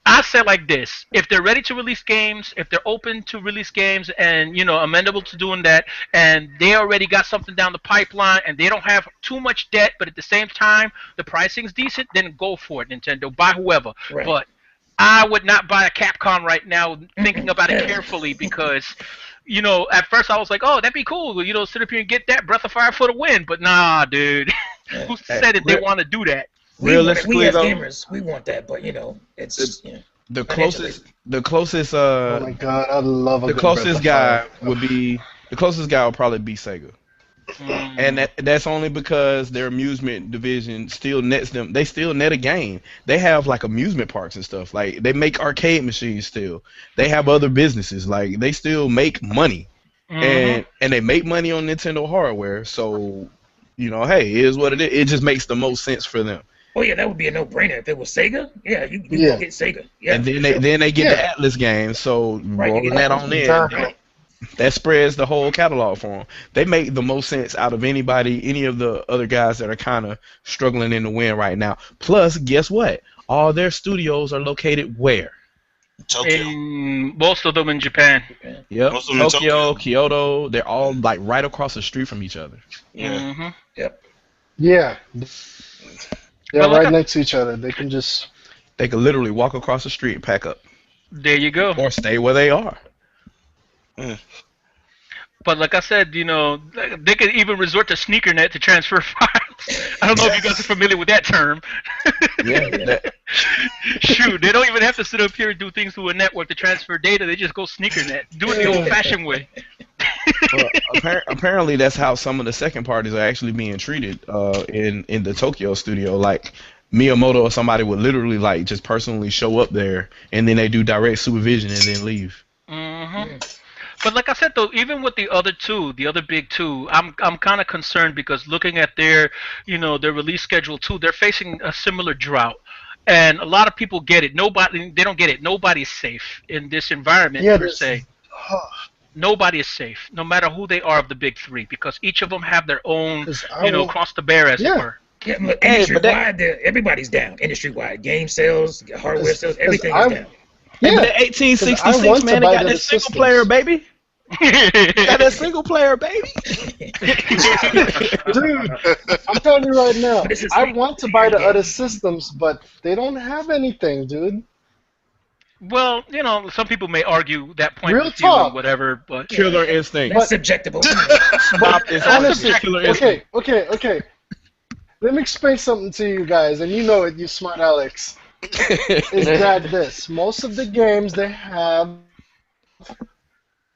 I said like this: if they're ready to release games, if they're open to release games, and amenable to doing that, and they already got something down the pipeline, and they don't have too much debt, but at the same time the pricing's decent, then go for it, Nintendo. Buy whoever. Right. But I would not buy a Capcom right now, thinking about it carefully, because at first I was like, oh, that'd be cool. Sit up here and get that Breath of Fire for the win. But nah, dude. Who said it? They want to do that? Realistically, we as though, gamers, we want that, but it's the closest Oh my god, I love a the good closest Breath guy of Fire. would be the closest guy would probably be Sega. And that's only because their amusement division still nets them. They still net a game. They have like amusement parks and stuff. Like they make arcade machines still. They have other businesses. Like they still make money, and they make money on Nintendo hardware. So, hey, it is what it is. It just makes the most sense for them. Oh yeah, that would be a no-brainer if it was Sega. Yeah, you go get Sega. Yeah. And then they get the Atlas games. So rolling that on in. Exactly. That spreads the whole catalog for them. They make the most sense out of any of the other guys that are kind of struggling in the win right now. Plus, guess what? All their studios are located where? Tokyo. Most of them in Japan. Yep. Most of them in Tokyo, Kyoto. They're all like right across the street from each other. Yeah. Yep. Yeah. They're But right next to each other. They can just. They could literally walk across the street and pack up. There you go. Or stay where they are. But like I said, they could even resort to SneakerNet to transfer files. I don't know if you guys are familiar with that term. Yeah. Shoot, they don't even have to sit up here and do things through a network to transfer data. They just go SneakerNet. Do it the old-fashioned way. Well, apparently, that's how some of the second parties are actually being treated in the Tokyo studio. Like Miyamoto or somebody would literally like just personally show up there, and then they do direct supervision and then leave. But like I said, though, even with the other big two, I'm kind of concerned because looking at their release schedule too, they're facing a similar drought, and a lot of people get it. They don't get it. Nobody's safe in this environment per se. Nobody is safe, no matter who they are of the big three, because each of them have their own, cross the bear, as it were. Yeah, look, industry-wide, everybody's down. Industry-wide, game sales, hardware sales, everything is down. Yeah, but the 1866, man, they got that single player, baby. Got that single player, baby. Dude, I'm telling you right now, I want to buy the other systems, but they don't have anything, dude. Well, some people may argue that point Real with you talk. and whatever, but Killer Instinct. That's subjective. Honestly, Killer Instinct. okay. Let me explain something to you guys, and you know it, you smart Alex. Is that this? Most of the games they have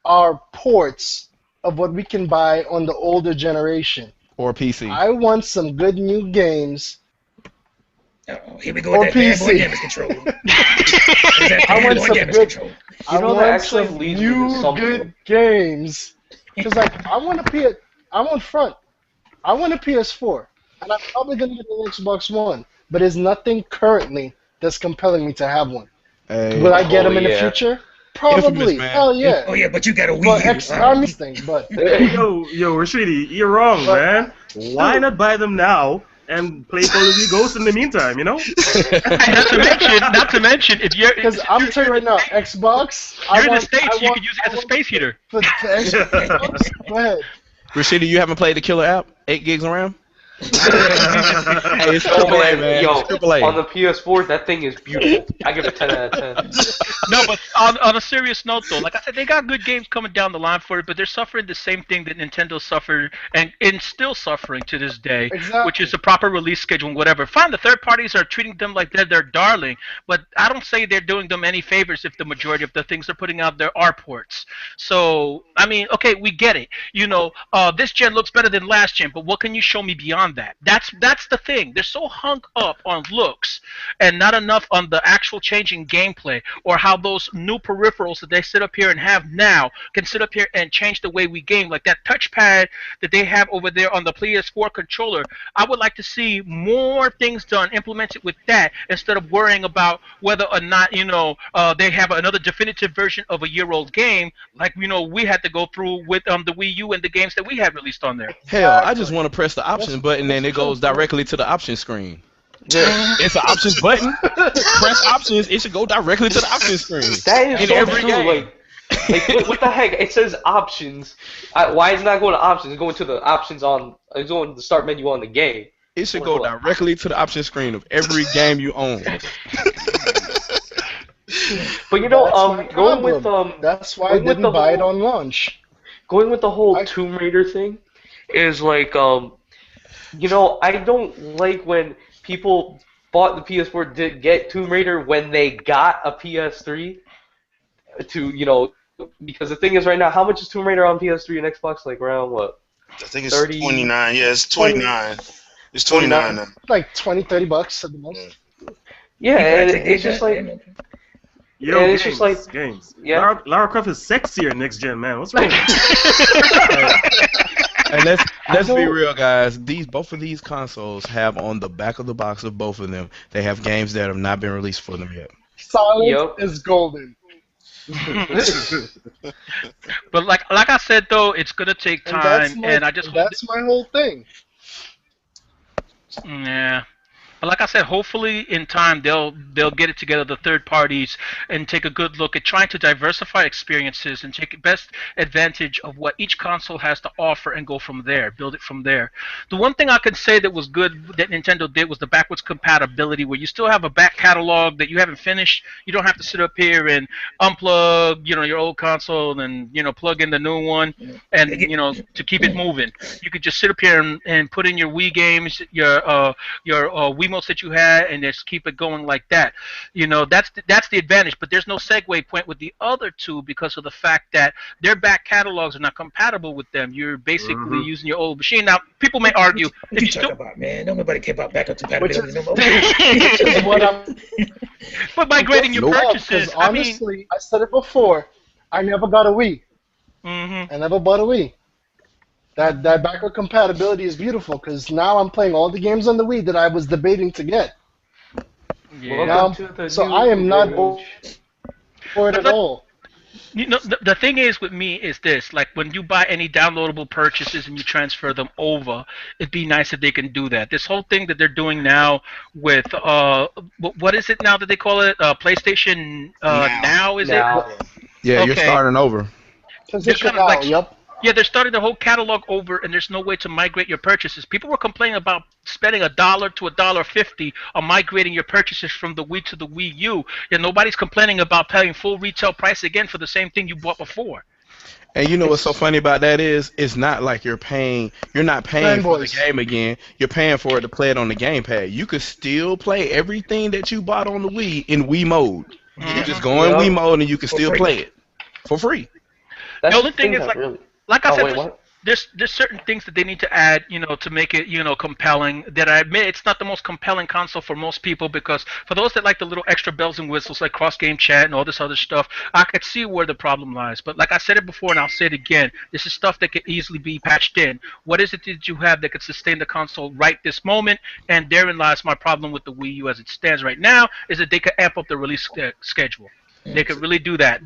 are ports of what we can buy on the older generation. Or PC. I want some good new games. Here we go with that bad boy damage control. I want some good. You I know, that want actually some leads me to new something. good games. Because I want a PS4, and I'm probably gonna get an Xbox One, but there's nothing currently that's compelling me to have one. Hey. Will I get them in the future? Probably. Infamous, man. Hell yeah. Oh yeah, but you got a But Wii U. I'm this thing, but Yo, Rashidi, you're wrong, man. Why not buy them now and play Call of Duty Ghosts in the meantime, not to mention, if you're because I'm telling you right now, Xbox. you're in the States, you can use it as a space heater. For Xbox, go ahead. Rashida, you haven't played the Killer app? 8 gigs of RAM? Hey, it's Oh AAA, man, man. yo, It's AAA. on the PS4, that thing is beautiful. I give it 10 out of 10. No, but on a serious note, though, like I said, they got good games coming down the line for it, but they're suffering the same thing that Nintendo suffered and still suffering to this day, Exactly. which is a proper release schedule and whatever. Fine, the third parties are treating them like they're their darling, but I don't say they're doing them any favors if the majority of the things they're putting out there are ports. So, I mean, okay, we get it. This gen looks better than last gen, but what can you show me beyond that? That's the thing. They're so hung up on looks and not enough on the actual changing gameplay or how those new peripherals that they sit up here and have now can sit up here and change the way we game. Like that touchpad that they have over there on the PS4 controller, I would like to see more things done, implemented with that instead of worrying about whether or not, they have another definitive version of a year-old game like, we had to go through with the Wii U and the games that we had released on there. Hell, I just want to press the option button and it goes directly to the option screen. It's an options button. Press options, it should go directly to the option screen. That is In so every true. game. Like what the heck? It says options. Why is it not going to options? It's going to the options it's going to the start menu on the game. It should go directly to the option screen of every game you own. But going with that's why I didn't buy it on launch. Going with the whole Tomb Raider thing is like I don't like when people bought the PS4 did get Tomb Raider when they got a PS3 to, because the thing is right now, how much is Tomb Raider on PS3 and Xbox? Like around what? I think it's 30, 29. Yeah, it's 29. It's 29 now. Like $20-$30 at the most. Yeah, and it's just like, Yo, and games, it's just like, games. yeah. Lara Croft is sexier next gen, man. What's wrong? And let's be real, guys. Both of these consoles have on the back of the box of both of them, they have games that have not been released for them yet. Silence is golden. But like I said though, it's gonna take time, and I just that's my whole thing. Yeah. But like I said, hopefully in time they'll get it together, the third parties, and take a good look at trying to diversify experiences and take best advantage of what each console has to offer and go from there, build it from there. The one thing I could say that was good that Nintendo did was the backwards compatibility, where you still have a back catalog that you haven't finished. You don't have to sit up here and unplug, your old console and plug in the new one, and to keep it moving. You could just sit up here and put in your Wii games, your Wiimotes that you had, and just keep it going like that. That's the advantage. But there's no segue point with the other two because of the fact that their back catalogs are not compatible with them. You're basically using your old machine. Now, people may argue. What you talking about, man? Don't nobody care about backup compatibility no more. Which is what I'm. But migrating your purchases. Honestly, I said it before. I never got a Wii. I never bought a Wii. That backward compatibility is beautiful because now I'm playing all the games on the Wii that I was debating to get. Yeah. So I am not bored at all. The thing is with me is this: like when you buy any downloadable purchases and you transfer them over, it'd be nice if they can do that. This whole thing that they're doing now with what is it now that they call it? PlayStation Now is it? Yeah, you're starting over. PlayStation Now, yep. Yeah, they're starting the whole catalog over, and there's no way to migrate your purchases. People were complaining about spending $1 to $1.50 on migrating your purchases from the Wii to the Wii U. And nobody's complaining about paying full retail price again for the same thing you bought before. And what's so funny about that is, it's not like you're not paying for the game again. You're paying for it to play it on the gamepad. You could still play everything that you bought on the Wii in Wii mode. You just go in Wii mode and you can still play it for free. That's the only thing is like I said, wait, there's certain things that they need to add, to make it, compelling. That I admit it's not the most compelling console for most people, because for those that like the little extra bells and whistles like cross-game chat and all this other stuff, I could see where the problem lies. But like I said it before, and I'll say it again, this is stuff that could easily be patched in. What is it that you have that could sustain the console right this moment? And therein lies my problem with the Wii U as it stands right now, is that they could amp up the release schedule. They could really do that.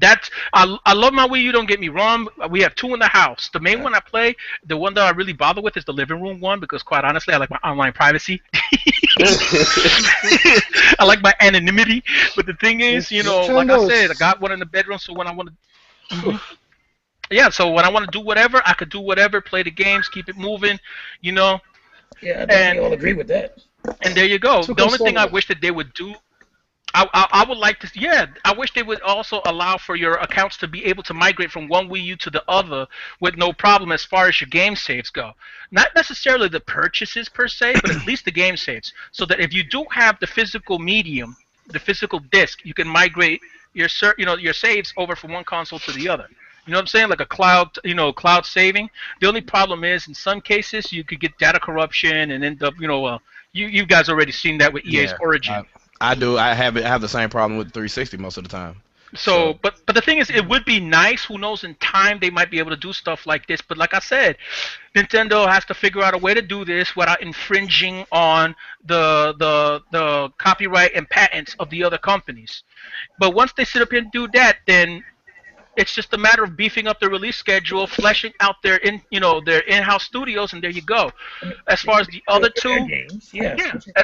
I love my Wii U, don't get me wrong. We have two in the house. The main one I play, the one that I really bother with, is the living room one, because quite honestly, I like my online privacy. I like my anonymity. But the thing is, like I said, I got one in the bedroom, so when I want to... so when I want to do whatever, I could do whatever, play the games, keep it moving, Yeah, I think we all agree with that. And there you go. The only thing I wish that they would do, I would like to, I wish they would also allow for your accounts to be able to migrate from one Wii U to the other with no problem as far as your game saves go. Not necessarily the purchases per se, but at least the game saves. So that if you do have the physical medium, the physical disc, you can migrate your saves over from one console to the other. You know what I'm saying? Like a cloud, cloud saving. The only problem is, in some cases, you could get data corruption and end up, you guys already seen that with EA's Origin. I do. I have the same problem with 360 most of the time. So, but the thing is, it would be nice. Who knows? In time, they might be able to do stuff like this. But like I said, Nintendo has to figure out a way to do this without infringing on the copyright and patents of the other companies. But once they sit up here and do that, then it's just a matter of beefing up the release schedule, fleshing out their in-house studios, and there you go. As far as the other two,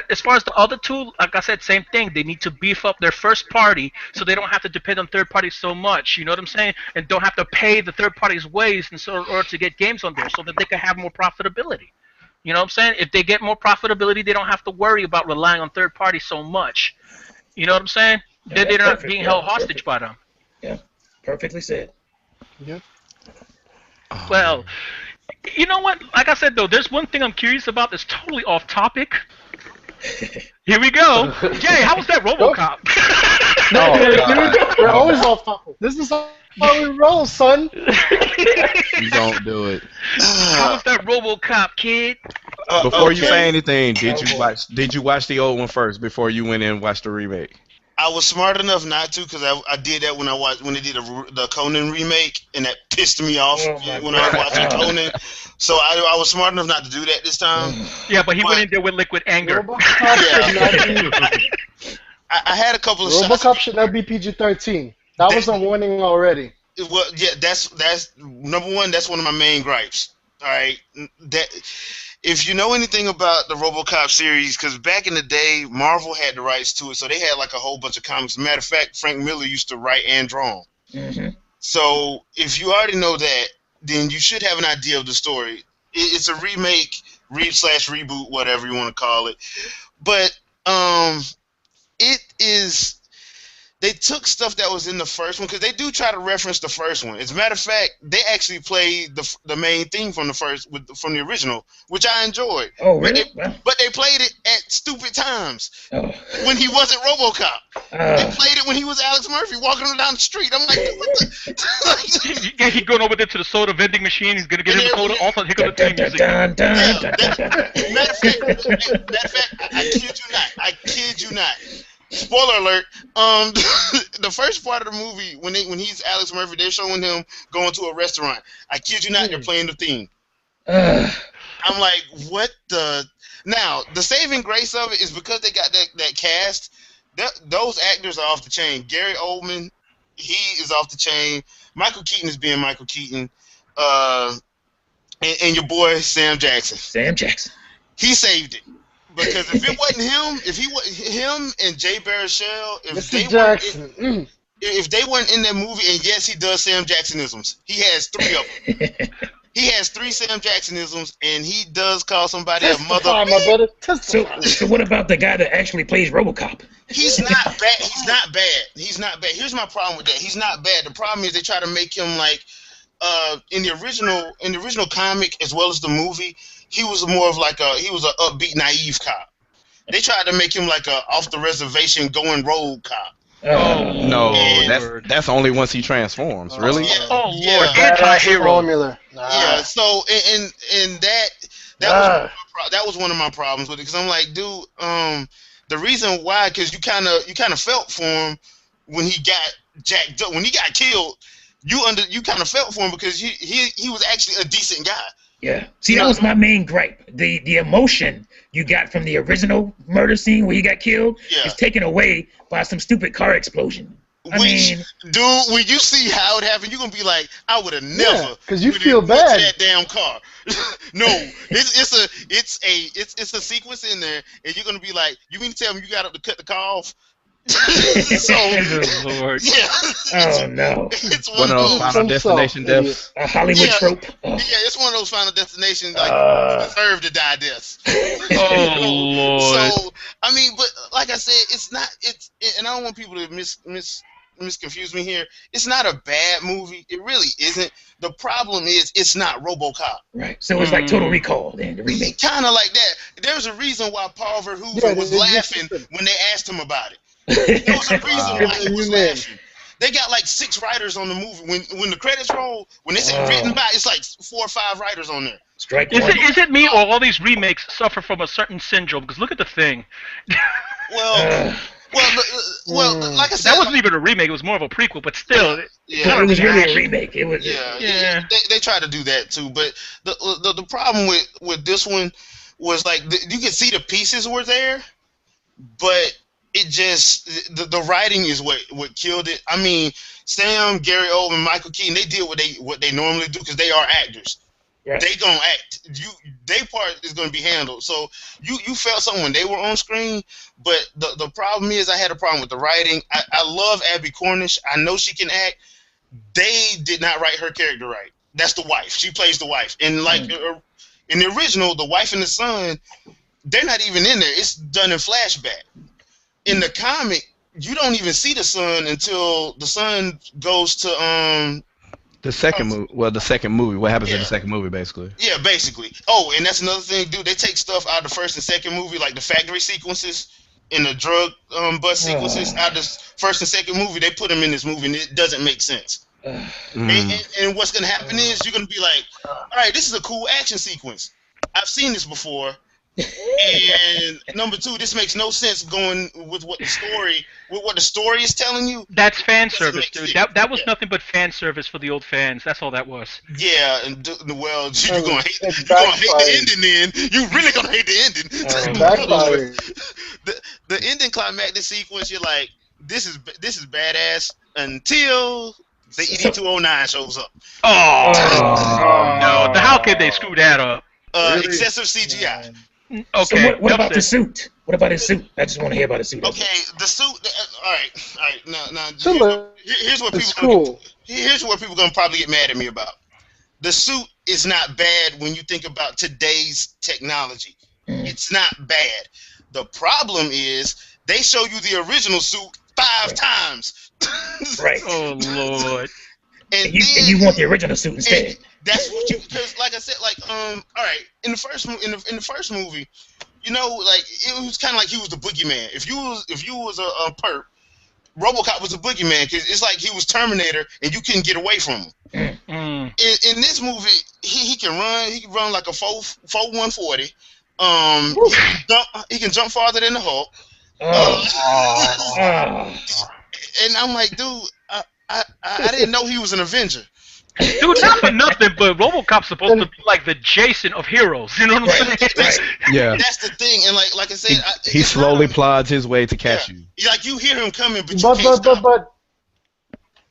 as far as the other two, like I said, same thing. They need to beef up their first party so they don't have to depend on third parties so much. You know what I'm saying? And don't have to pay the third parties' ways in order to get games on there, so that they can have more profitability. You know what I'm saying? If they get more profitability, they don't have to worry about relying on third parties so much. You know what I'm saying? They're not being held hostage by them. Yeah. Perfectly said. Yep. Well, you know what? Like I said, though, there's one thing I'm curious about that's totally off topic. Here we go. Jay, how was that RoboCop? We're always off topic. This is how we roll, son. You don't do it. How was that RoboCop, kid? Before you say anything, did you watch the old one first before you went in and watched the remake? I was smart enough not to because I did that when they did the Conan remake, and that pissed me off when I was watching Conan. So I was smart enough not to do that this time. Yeah, but he went in there with liquid anger. I had a couple of RoboCop should not be PG-13. That was a warning already. Well, yeah, that's number one. That's one of my main gripes. All right, that if you know anything about the RoboCop series, because back in the day, Marvel had the rights to it, so they had like a whole bunch of comics. Matter of fact, Frank Miller used to write and draw them. Mm-hmm. So if you already know that, then you should have an idea of the story. It's a remake, reboot, whatever you want to call it. But it is. They took stuff that was in the first one because they do try to reference the first one. As a matter of fact, they actually played the main theme from from the original, which I enjoyed. Oh, really? But they played it at stupid times when he wasn't RoboCop. They played it when he was Alex Murphy walking down the street. I'm like, what the? Yeah, he's going over there to the soda vending machine. He's gonna get him the soda. Also, here comes the theme music. Matter of fact, I kid you not. Spoiler alert. The first part of the movie, when he's Alex Murphy, they're showing him going to a restaurant. I kid you not, they're playing the theme. I'm like, what the? Now, the saving grace of it is because they got that cast. Those actors are off the chain. Gary Oldman, he is off the chain. Michael Keaton is being Michael Keaton. And your boy Sam Jackson. Sam Jackson. He saved it. Because if it wasn't him, him and Jay Baruchel, if they weren't in that movie, and yes, he does Sam Jacksonisms. He has 3 of them. He has 3 Sam Jacksonisms, and he does call somebody a mother. So what about the guy that actually plays RoboCop? He's not bad. He's not bad. Here's my problem with that. He's not bad. The problem is they try to make him like in the original comic as well as the movie. He was more of like an upbeat, naive cop. They tried to make him like a off the reservation, going rogue cop. No, that's only once he transforms. Really? Yeah, oh Lord, anti-hero. Yeah. So and that was one of my problems with it because I'm like, dude, the reason why, because you kind of felt for him when he got jacked up, when he got killed. You kind of felt for him because he was actually a decent guy. Yeah. See, that was my main gripe. The emotion you got from the original murder scene where he got killed is taken away by some stupid car explosion. Dude, when you see how it happened, you're gonna be like, I would have never. Because you feel bad. That damn car. No, it's a sequence in there, and you're gonna be like, you mean to tell me you got up to cut the car off? So, Lord. Yeah. Oh no! It's one of those Final Destination deaths. A Hollywood trope. Yeah, it's one of those Final Destinations like deserve to die deaths. Oh Lord! So I mean, but like I said, it's not. And I don't want people to misconfuse me here. It's not a bad movie. It really isn't. The problem is it's not RoboCop. Right. So it's like Total Recall then, the remake. Kind of like that. There's a reason why Paul Verhoeven was laughing when they asked him about it. There was a reason why he was laughing. They got like 6 writers on the movie. When the credits roll, when they say written by, it's like 4 or 5 writers on there. Strike one. Is it me or all these remakes suffer from a certain syndrome? Because look at the Thing. Well, like I said, that wasn't even a remake. It was more of a prequel, but still. Yeah, it was really a remake. It was. Yeah. They tried to do that too, but the problem with this one was like you could see the pieces were there, but it just the writing is what killed it. I mean, Sam, Gary Oldman, Michael Keaton, they did what they normally do because they are actors. Yeah. They gonna act. Their part is gonna be handled. So you felt something when they were on screen, but the problem is I had a problem with the writing. I love Abby Cornish. I know she can act. They did not write her character right. That's the wife. She plays the wife, and like in the original, the wife and the son, they're not even in there. It's done in flashback. In the comic, you don't even see the son until the son goes to The second movie. Well, the second movie. What happens in the second movie, basically? Yeah, basically. Oh, and that's another thing, dude. They take stuff out of the first and second movie, like the factory sequences and the drug bus sequences out of the first and second movie. They put them in this movie, and it doesn't make sense. And what's gonna happen is you're gonna be like, all right, this is a cool action sequence. I've seen this before. And number two, this makes no sense going with what the story is telling you. That's fan service, dude. That was nothing but fan service for the old fans. That's all that was. Yeah, and well, you're gonna hate the ending. Then you really gonna hate the ending. The ending climactic sequence, you're like, this is badass until the ED-209 shows up. Oh no! How could they screw that up? Excessive CGI. Okay. So what about the suit? What about his suit? I just want to hear about the suit. Okay, the suit. All right. Now, here's what people gonna probably get mad at me about. The suit is not bad when you think about today's technology. It's not bad. The problem is they show you the original suit 5 times. Right. Oh Lord. And you want the original suit instead. That's what you, because like I said, all right, in the first movie, you know, like it was kind of like he was the boogeyman. If you was a perp, RoboCop was a boogeyman because it's like he was Terminator and you couldn't get away from him. In this movie, he can run. He can run like a 140. He can jump farther than the Hulk. And I'm like, dude, I didn't know he was an Avenger. Dude, not for nothing, but RoboCop's supposed to be like the Jason of heroes. You know what I'm saying? Yeah. That's the thing, and like I said, he slowly plods his way to catch you. Like you hear him coming, but you can't stop. But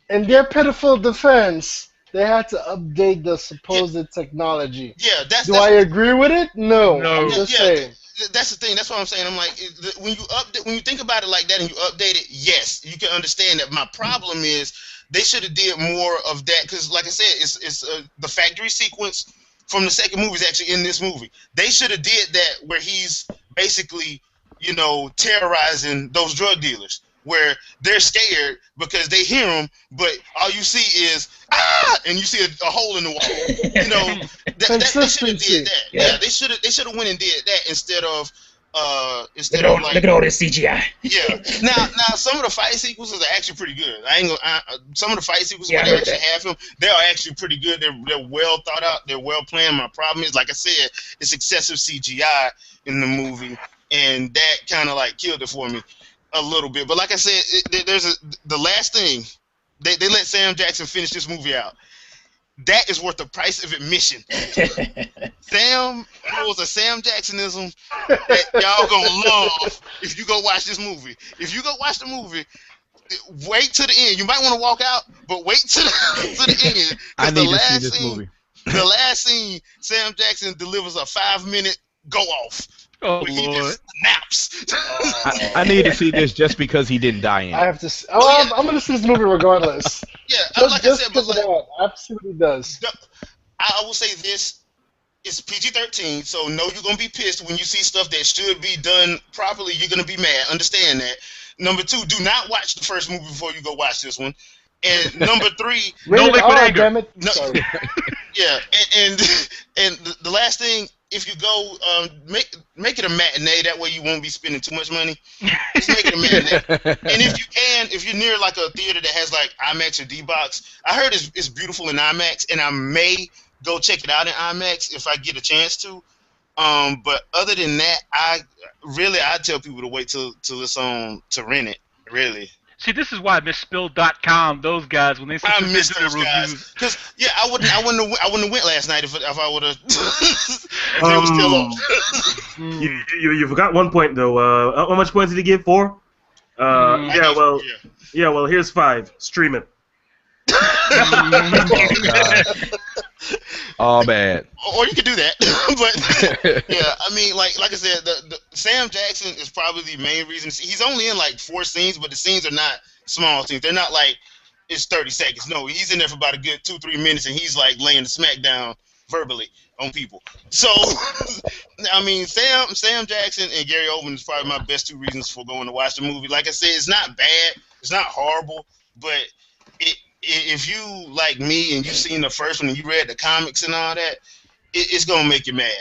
in their pitiful defense, they had to update the supposed technology. Yeah, Do I agree with it? No. I'm just saying. That's the thing. That's what I'm saying. I'm like, when you think about it like that and you update it, yes, you can understand that. My problem is they should have did more of that because, like I said, it's the factory sequence from the second movie is actually in this movie. They should have did that where he's basically, you know, terrorizing those drug dealers, where they're scared because they hear him, but all you see is and you see a hole in the wall. You know, they should have did that. Yeah, they should have went and did that instead of like, look at all this CGI. Yeah. Now some of the fight sequences are actually pretty good. Some of the fight sequences where they actually have him, they are actually pretty good. They're well thought out. They're well planned. My problem is, like I said, it's excessive CGI in the movie, and that kind of like killed it for me a little bit. But like I said, the last thing they let Sam Jackson finish this movie out. That is worth the price of admission. Sam was a Sam Jacksonism that y'all gonna love if you go watch this movie. If you go watch the movie, wait to the end. You might want to walk out, but wait to the end. I need to see this movie. The last scene, Sam Jackson delivers a 5-minute go off. Oh, he just snaps. I need to see this just because he didn't die in it. I have to. I'm going to see this movie regardless. Yeah, I have to see what he does. I will say this: it's PG-13, so no, you're gonna be pissed when you see stuff that should be done properly. You're gonna be mad. Understand that. Number 2, do not watch the first movie before you go watch this one. And number 3, no liquid anger. Damn it. No, yeah, and the last thing. If you go, make it a matinee. That way you won't be spending too much money. Just make it a matinee. And if you're near like a theater that has like IMAX or D-Box, I heard it's beautiful in IMAX, and I may go check it out in IMAX if I get a chance to. But other than that, I tell people to wait till it's on to rent it. Really. See, this is why Misspill.com, those guys, when they I miss the those reviews. Because I wouldn't have went last night if I would have. If it was still on. You forgot one point though. How much points did he give? 4? Well, here's 5. Stream it. All bad. Or you could do that, but yeah, I mean, like I said, the Sam Jackson is probably the main reason. He's only in like 4 scenes, but the scenes are not small scenes. They're not like it's 30 seconds. No, he's in there for about a good 2-3 minutes, and he's like laying the smack down verbally on people. So, I mean, Sam Jackson and Gary Oldman is probably my best 2 reasons for going to watch the movie. Like I said, it's not bad, it's not horrible, but if you like me and you've seen the first one and you read the comics and all that, it's gonna make you mad.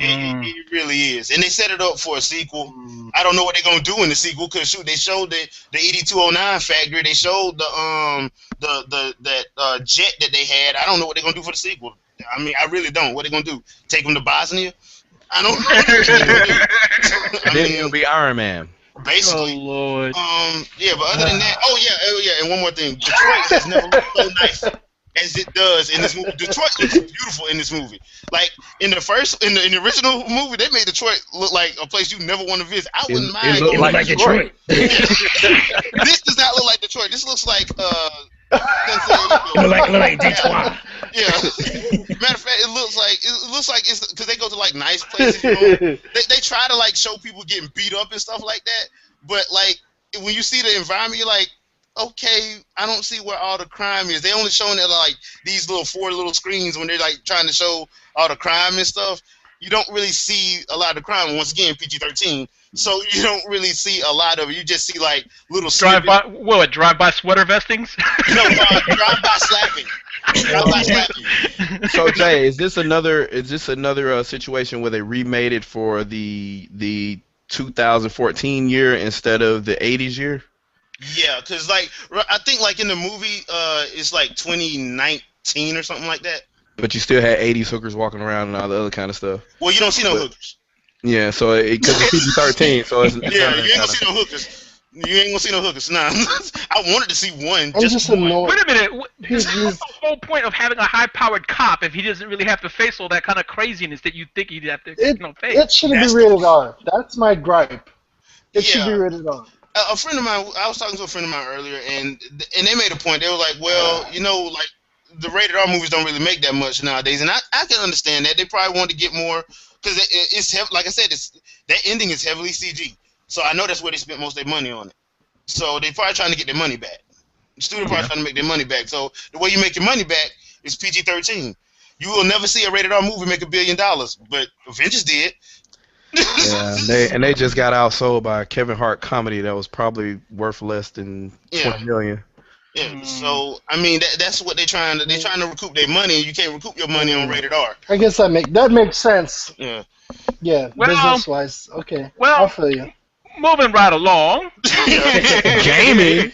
It really is. And they set it up for a sequel. I don't know what they're gonna do in the sequel because shoot, they showed the 8209 factory. They showed the jet that they had. I don't know what they're gonna do for the sequel. I mean, I really don't. What they gonna do? Take them to Bosnia? I don't know. Then it'll be Iron Man. Basically. Oh Lord. Yeah, but other than that, oh yeah, and one more thing. Detroit has never looked so nice as it does in this movie. Detroit looks beautiful in this movie. Like in the original movie, they made Detroit look like a place you never want to visit. I wouldn't mind. It looked like Detroit. This does not look like Detroit. This looks like look like Detroit. Yeah. Matter of fact, it looks like it's because they go to like nice places. You know? They try to like show people getting beat up and stuff like that, but like when you see the environment, you're like, okay, I don't see where all the crime is. They only showing it like these 4 little screens when they're like trying to show all the crime and stuff. You don't really see a lot of the crime. Once again, PG-13, so you don't really see a lot of it. You just see like little drive-by sweater vestings. No, drive-by slapping. So Jay, is this another situation where they remade it for the 2014 year instead of the 80s year? Yeah, because like I think like in the movie, it's like 2019 or something like that. But you still had 80s hookers walking around and all the other kind of stuff. Well, you don't see no hookers. Yeah, so because it's PG-13, so it's yeah, you ain't gonna see no hookers. You ain't gonna see no hookers. Nah, I wanted to see one. I'm just annoyed. Wait a minute. What's the whole point of having a high-powered cop if he doesn't really have to face all that kind of craziness that you think he'd have to face? It shouldn't be rated R. That's my gripe. It should be rated R. A friend of mine, I was talking to a friend of mine earlier, and they made a point. They were like, well, you know, like the rated R movies don't really make that much nowadays, and I can understand that. They probably want to get more because it's like I said, that ending is heavily CG. So I know that's where they spent most of their money on it. So they're probably trying to get their money back. The studio probably trying to make their money back. So the way you make your money back is PG-13. You will never see a rated R movie make $1 billion, but Avengers did. Yeah, they just got outsold by a Kevin Hart comedy that was probably worth less than $20 million. Yeah, so I mean that's what they're trying to recoup their money, and you can't recoup your money on rated R. I guess that makes sense. Yeah. Yeah, well, business wise, okay. Well, I'll feel you. Moving right along. Gamers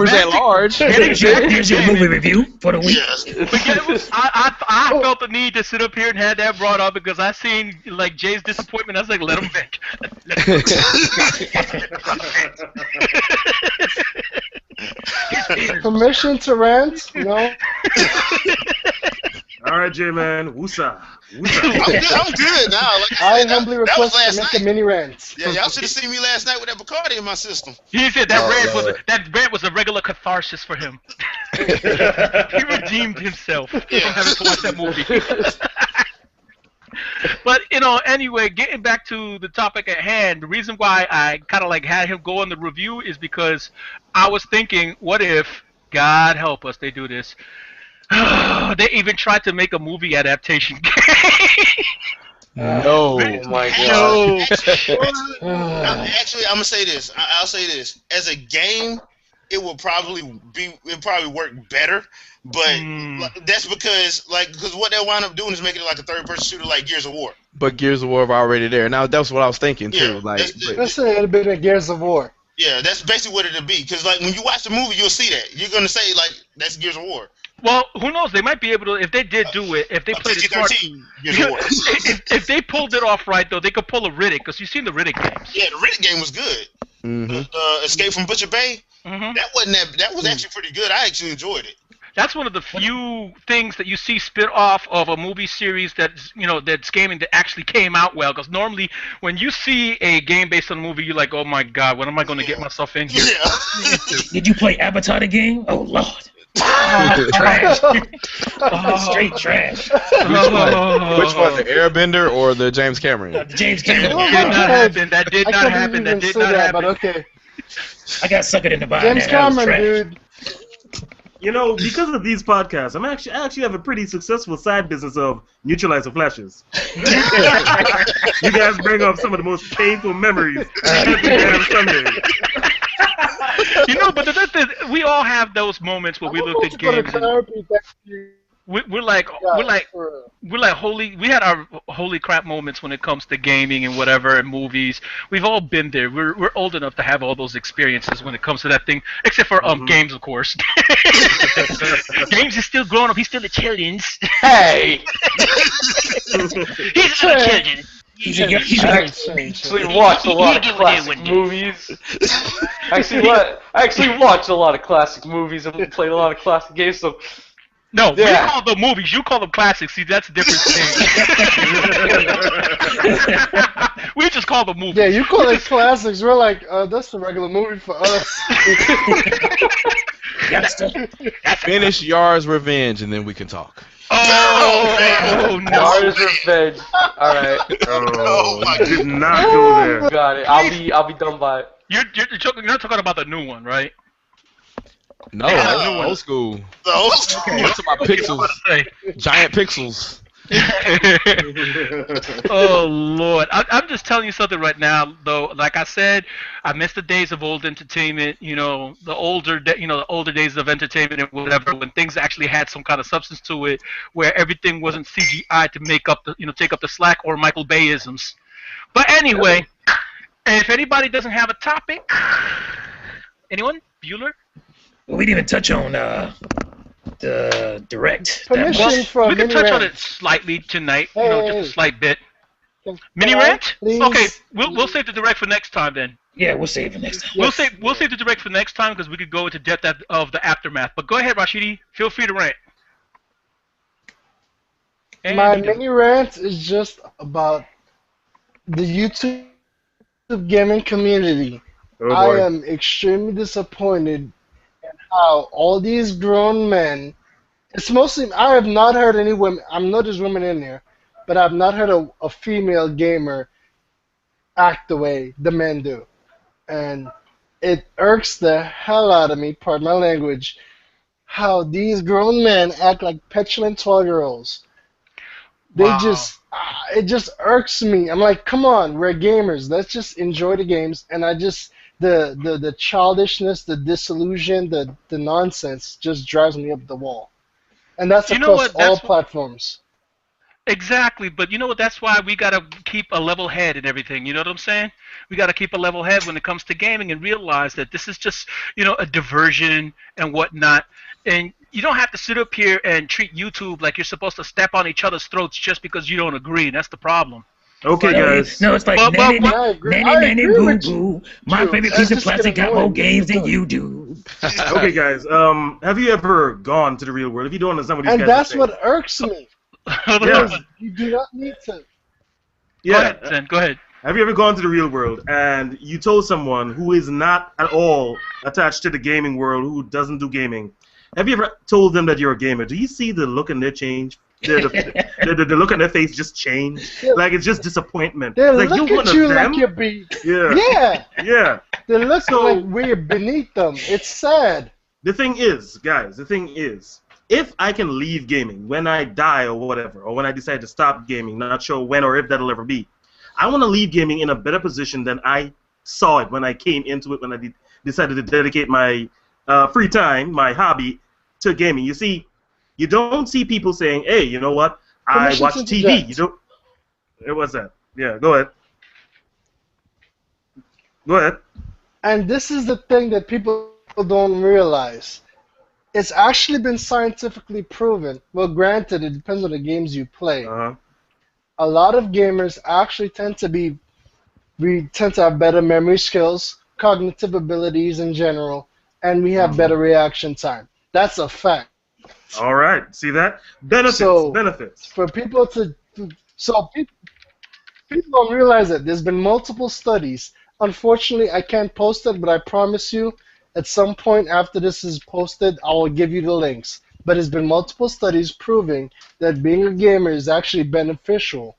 at large. Here's your movie review for the week. Yes. I felt the need to sit up here and have that brought up because I seen like Jay's disappointment. I was like, let him vent. Permission to rant? No. All right, J-Man. Woosah. I'm good now. Like I humbly request to make a mini rant. Yeah, y'all should have seen me last night with that Bacardi in my system. He said that rant was a regular catharsis for him. He redeemed himself from having to watch that movie. But anyway, getting back to the topic at hand, the reason why I kind of like had him go on the review is because I was thinking, what if, God help us, they do this. They even tried to make a movie adaptation. No, oh my god. Actually, I'm gonna say this. I'll say this. As a game, it will probably work better. But that's because what they'll wind up doing is making it like a third-person shooter, like Gears of War. But Gears of War are already there. Now that's what I was thinking too. Yeah, like, let's say a little bit of Gears of War. Yeah, that's basically what it'll be. Because like when you watch the movie, you'll see that. You're gonna say like that's Gears of War. Well, who knows? They might be able to, if they did do it, if they played it smart. If they pulled it off right, though, they could pull a Riddick, because you've seen the Riddick games. Yeah, the Riddick game was good. Mm-hmm. Escape from Butcher Bay, that was actually pretty good. I actually enjoyed it. That's one of the few things that you see spit off of a movie series that's gaming that actually came out well. Because normally, when you see a game based on a movie, you're like, oh my god, what am I going to get myself in here? Yeah. Did you play Avatar the game? Oh lord. Trash. Straight trash. Which one? The Airbender or the James Cameron? The James Cameron. That did not happen. But okay. I got suckered in the body. James Cameron, dude. You know, because of these podcasts, I actually have a pretty successful side business of neutralizer flashes. You guys bring up some of the most painful memories every damn Sunday. But we all have those moments where we look at games. We're like holy. We had our holy crap moments when it comes to gaming and whatever and movies. We've all been there. We're old enough to have all those experiences when it comes to that thing, except for games, of course. Games is still growing up. He's still a children. Hey. He's still a children. I actually watch a lot of classic movies. I actually watch a lot of classic movies and play a lot of classic games. So. No, we call them movies. You call them classics. See, that's a different thing. We just call them movies. Yeah, you call it classics. We're like, that's a regular movie for us. Finish Yar's Revenge, and then we can talk. Oh no! Yar's Revenge. All right. Oh my! Did not go there. Got it. I'll be done by it. You're not talking about the new one, right? No, old school. The old school. What's my pixels? Giant pixels. Oh Lord! I'm just telling you something right now, though. Like I said, I miss the days of old entertainment. The older days of entertainment and whatever, when things actually had some kind of substance to it, where everything wasn't CGI to make up take up the slack or Michael Bay-isms. But anyway, if anybody doesn't have a topic, anyone? Bueller? We didn't even touch on the direct. Permission from we can Mini touch Rant. on it slightly tonight, Hey, just a slight bit. Can Mini I, rant? please? Okay, we'll save the direct for next time then. Yeah, we'll save it next time. We'll save the direct for next time because we could go into depth of the aftermath. But go ahead, Rashidi. Feel free to rant. And My mini rant is just about the YouTube gaming community. Oh, I boy. am extremely disappointed in how all these grown men. It's mostly. I have not heard any women. I'm not there's women in there, but I've not heard a female gamer act the way the men do, and it irks the hell out of me. Pardon my language. How these grown men act like petulant 12-year-olds. They Wow. it just irks me. I'm like, come on, we're gamers. Let's just enjoy the games. And the childishness, the disillusion, the nonsense just drives me up the wall. And that's across all platforms. Exactly, but you know what? That's why we gotta keep a level head and everything. You know what I'm saying? We gotta keep a level head when it comes to gaming and realize that this is just a diversion and whatnot. And you don't have to sit up here and treat YouTube like you're supposed to step on each other's throats just because you don't agree. That's the problem. Okay, guys. No, it's like But- nanny, I agree nanny, boo, with you. boo. My True. favorite That's piece of just plastic getting got more annoying. games than Keep you do. Okay, guys. Have you ever gone to the real world? If you don't understand what these And guys are that's saying. what irks me. Yeah. You do not need to. Go ahead, Zen. Go ahead. Have you ever gone to the real world and you told someone who is not at all attached to the gaming world, who doesn't do gaming, have you ever told them that you're a gamer? Do you see the look in their change? The look on their face just change. Yeah. Like it's just disappointment. They It's like look you're one at you of them. like you're Yeah. Yeah. Yeah. They look So- like we're beneath them. It's sad. The thing is, guys, if I can leave gaming when I die or whatever, or when I decide to stop gaming, not sure when or if that'll ever be, I want to leave gaming in a better position than I saw it when I came into it, when I decided to dedicate my free time, my hobby, to gaming. You see, you don't see people saying, hey, you know what, I Permission watch to TV. interject. You don't. What's that? Yeah, go ahead. Go ahead. And this is the thing that people don't realize. It's actually been scientifically proven. Well, granted, it depends on the games you play. Uh-huh. A lot of gamers actually tend to have better memory skills, cognitive abilities in general, and we have better reaction time. That's a fact. All right. See that? Benefits. So- benefits. For people people don't realize that there's been multiple studies. Unfortunately, I can't post it, but I promise you, at some point after this is posted, I will give you the links. But there's been multiple studies proving that being a gamer is actually beneficial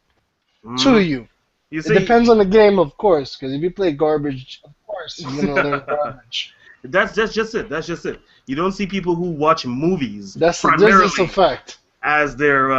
to you. You It see, depends on the game, of course, because if you play garbage, of course you're gonna learn garbage. that's just it. That's just it. You don't see people who watch movies That's primarily a fact. as their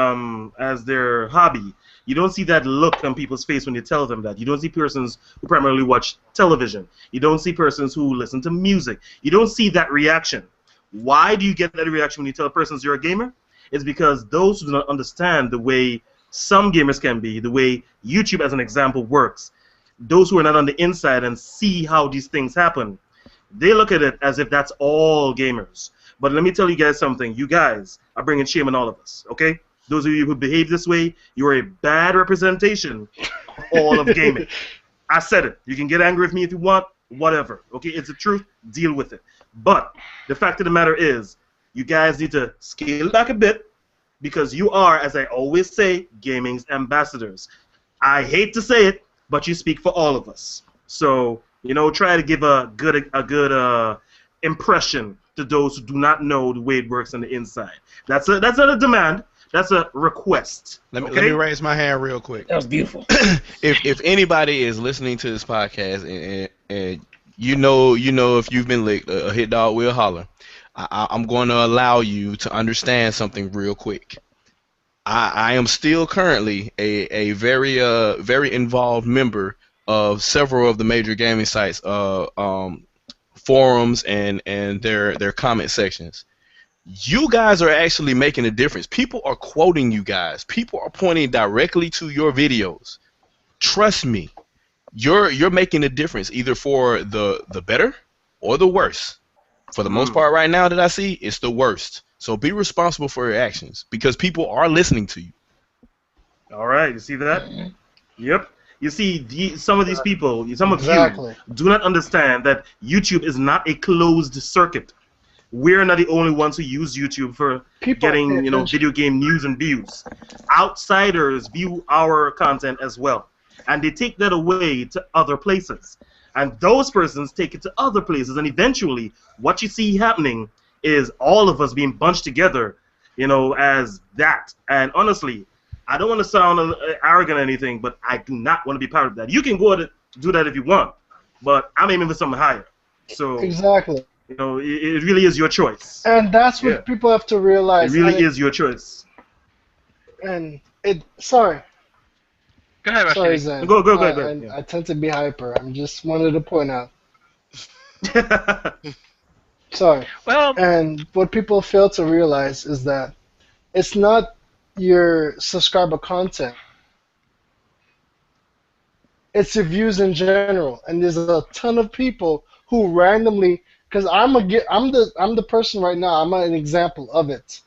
hobby. You don't see that look on people's face when you tell them that. You don't see persons who primarily watch television. You don't see persons who listen to music. You don't see that reaction. Why do you get that reaction when you tell persons you're a gamer? It's because those who do not understand the way some gamers can be, the way YouTube, as an example, works, those who are not on the inside and see how these things happen, they look at it as if that's all gamers. But let me tell you guys something. You guys are bringing shame on all of us, okay? Those of you who behave this way, you are a bad representation of all of gaming. I said it. You can get angry with me if you want, whatever. Okay, it's the truth. Deal with it. But the fact of the matter is, you guys need to scale back a bit because you are, as I always say, gaming's ambassadors. I hate to say it, but you speak for all of us. So, you know, try to give a good impression to those who do not know the way it works on the inside. That's not a demand. That's a request. Let me raise my hand real quick. That was beautiful. If anybody is listening to this podcast and you know if you've been licked, a hit dog will holler. I'm going to allow you to understand something real quick. I am still currently a very involved member of several of the major gaming sites, forums and their comment sections. You guys are actually making a difference. People are quoting you guys. People are pointing directly to your videos. Trust me, you're making a difference either for the better or the worse. For the most part right now that I see, it's the worst. So be responsible for your actions because people are listening to you. All right, you see that? Yep. You see, some of these people, some of you do not understand that YouTube is not a closed circuit. We're not the only ones who use YouTube for getting, video game news and views. Outsiders view our content as well, and they take that away to other places. And those persons take it to other places, and eventually, what you see happening is all of us being bunched together, as that. And honestly, I don't want to sound arrogant or anything, but I do not want to be part of that. You can go ahead and do that if you want, but I'm aiming for something higher. So exactly. It really is your choice. And that's what people have to realize. It really is your choice. And sorry. Go ahead, Rashidi. Sorry, Zen. Go ahead. I tend to be hyper. I just wanted to point out. Sorry. Well, and what people fail to realize is that it's not your subscriber content. It's your views in general. And there's a ton of people who randomly, because I'm the person right now. I'm an example of it.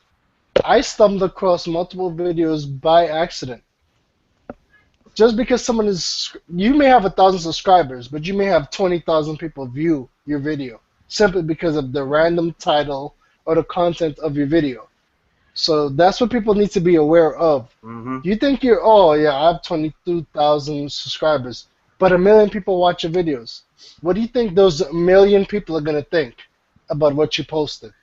I stumbled across multiple videos by accident. Just because someone you may have 1,000 subscribers, but you may have 20,000 people view your video simply because of the random title or the content of your video. So that's what people need to be aware of. You think I have 22,000 subscribers, but 1 million people watch your videos. What do you think those 1 million people are going to think about what you posted?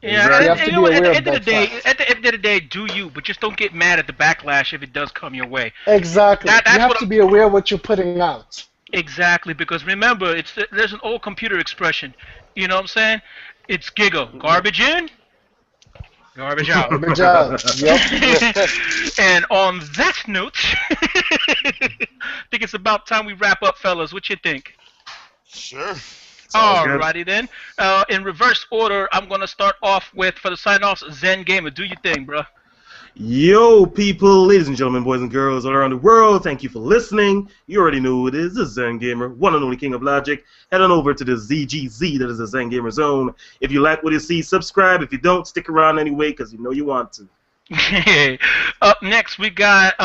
Yeah, at the end of the day, do you, but just don't get mad at the backlash if it does come your way. Exactly. You have to be aware of what you're putting out. Exactly, because remember, there's an old computer expression. You know what I'm saying? It's giggle. Garbage in, garbage out. Garbage out. Yep. And on that note, I think it's about time we wrap up, fellas. What you think? Sure. Alrighty then. In reverse order, I'm gonna start off with, for the sign-offs, Zen Gamer. Do your thing, bro. Yo, people, ladies and gentlemen, boys and girls all around the world, thank you for listening. You already know who it is, the Zen Gamer, one and only king of logic. Head on over to the ZGZ, that is the Zen Gamer Zone. If you like what you see, subscribe. If you don't, stick around anyway, because you know you want to. Up next, we got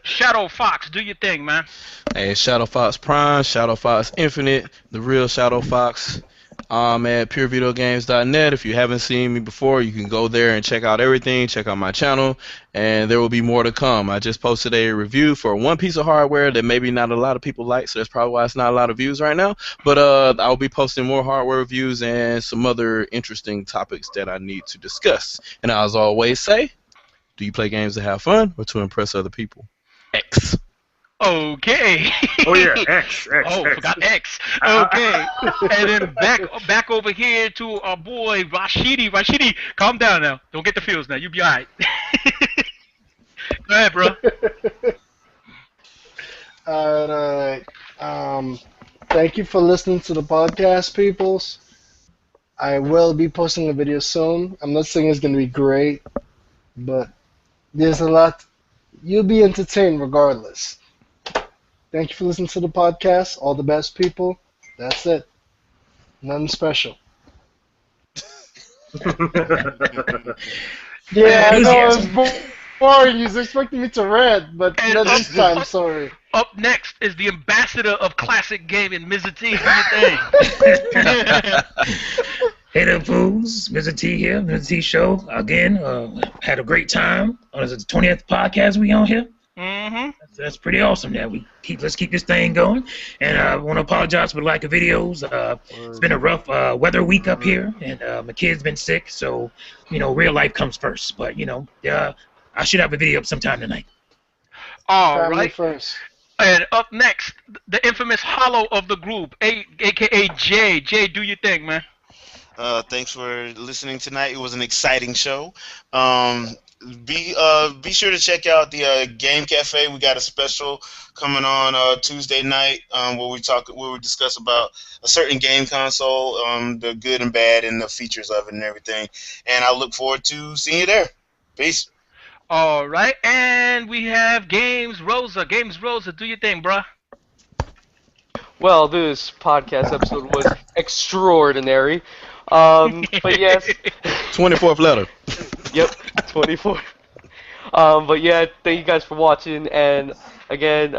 Shadow Fox. Do your thing, man. Hey, Shadow Fox Prime, Shadow Fox Infinite, the real Shadow Fox. I'm at purevideogames.net. If you haven't seen me before, you can go there and check out everything. Check out my channel, and there will be more to come. I just posted a review for one piece of hardware that maybe not a lot of people like, so that's probably why it's not a lot of views right now. But I'll be posting more hardware reviews and some other interesting topics that I need to discuss. And as I always say, do you play games to have fun or to impress other people? X. Okay. Oh yeah, X. Forgot X. Okay. And then back over here to our boy Rashidi. Rashidi, calm down now. Don't get the feels now. You be alright. Go ahead, bro. Alright. Thank you for listening to the podcast, peoples. I will be posting a video soon. I'm not saying it's going to be great, but there's a lot. You'll be entertained regardless. Thank you for listening to the podcast. All the best, people. That's it. Nothing special. Yeah, I know it's boring. You're expecting me to rant, but not this time, sorry. Up next is the ambassador of classic gaming, Mr. T. Do your thing. Hey there, fools. Mr. T here, Mr. T Show. Again, had a great time. This is the 20th podcast we on here. Mm-hmm. That's pretty awesome. That let's keep this thing going. And I want to apologize for the lack of videos. It's been a rough weather week up here, and my kid's been sick. So, real life comes first. But I should have a video up sometime tonight. All right. First. And up next, the infamous Hollow of the group, aka Jay. Jay, do your thing, man. Thanks for listening tonight. It was an exciting show. Be sure to check out the Game Cafe. We got a special coming on Tuesday night where we discuss about a certain game console, the good and bad, and the features of it and everything. And I look forward to seeing you there. Peace. All right, and we have Games Rosa. Games Rosa, do your thing, bruh. Well, this podcast episode was extraordinary. But yes. 24th letter. Yep, 24. But yeah, thank you guys for watching. And again,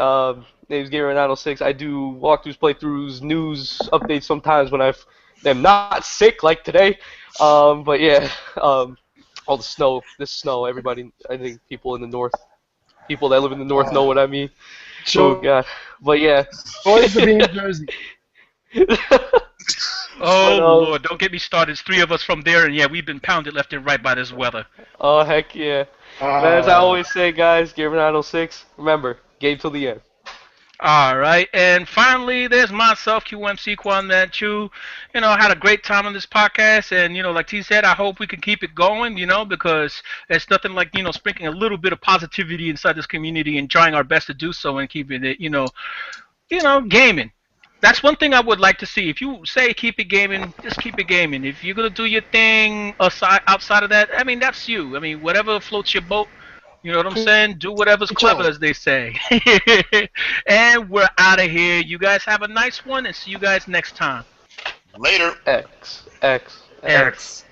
name's Gamer906. I do walkthroughs, playthroughs, news updates sometimes when I'm not sick like today. But yeah, all the snow, this snow. Everybody, I think people that live in the north know what I mean. Sure. Oh god. But yeah. Boys to be in Jersey. Oh Lord, don't get me started. It's 3 of us from there, and yeah, we've been pounded left and right by this weather. Oh heck yeah. As I always say, guys, Gamer906, remember, game till the end. All right, and finally, there's myself, QMC Kwame Chu. Had a great time on this podcast, and like T said, I hope we can keep it going. Because there's nothing like sprinkling a little bit of positivity inside this community and trying our best to do so and keeping it, gaming. That's one thing I would like to see. If you say keep it gaming, just keep it gaming. If you're gonna do your thing outside of that, that's you. Whatever floats your boat. You know what I'm saying? Do whatever's clever, as they say. And we're out of here. You guys have a nice one, and see you guys next time. Later. X.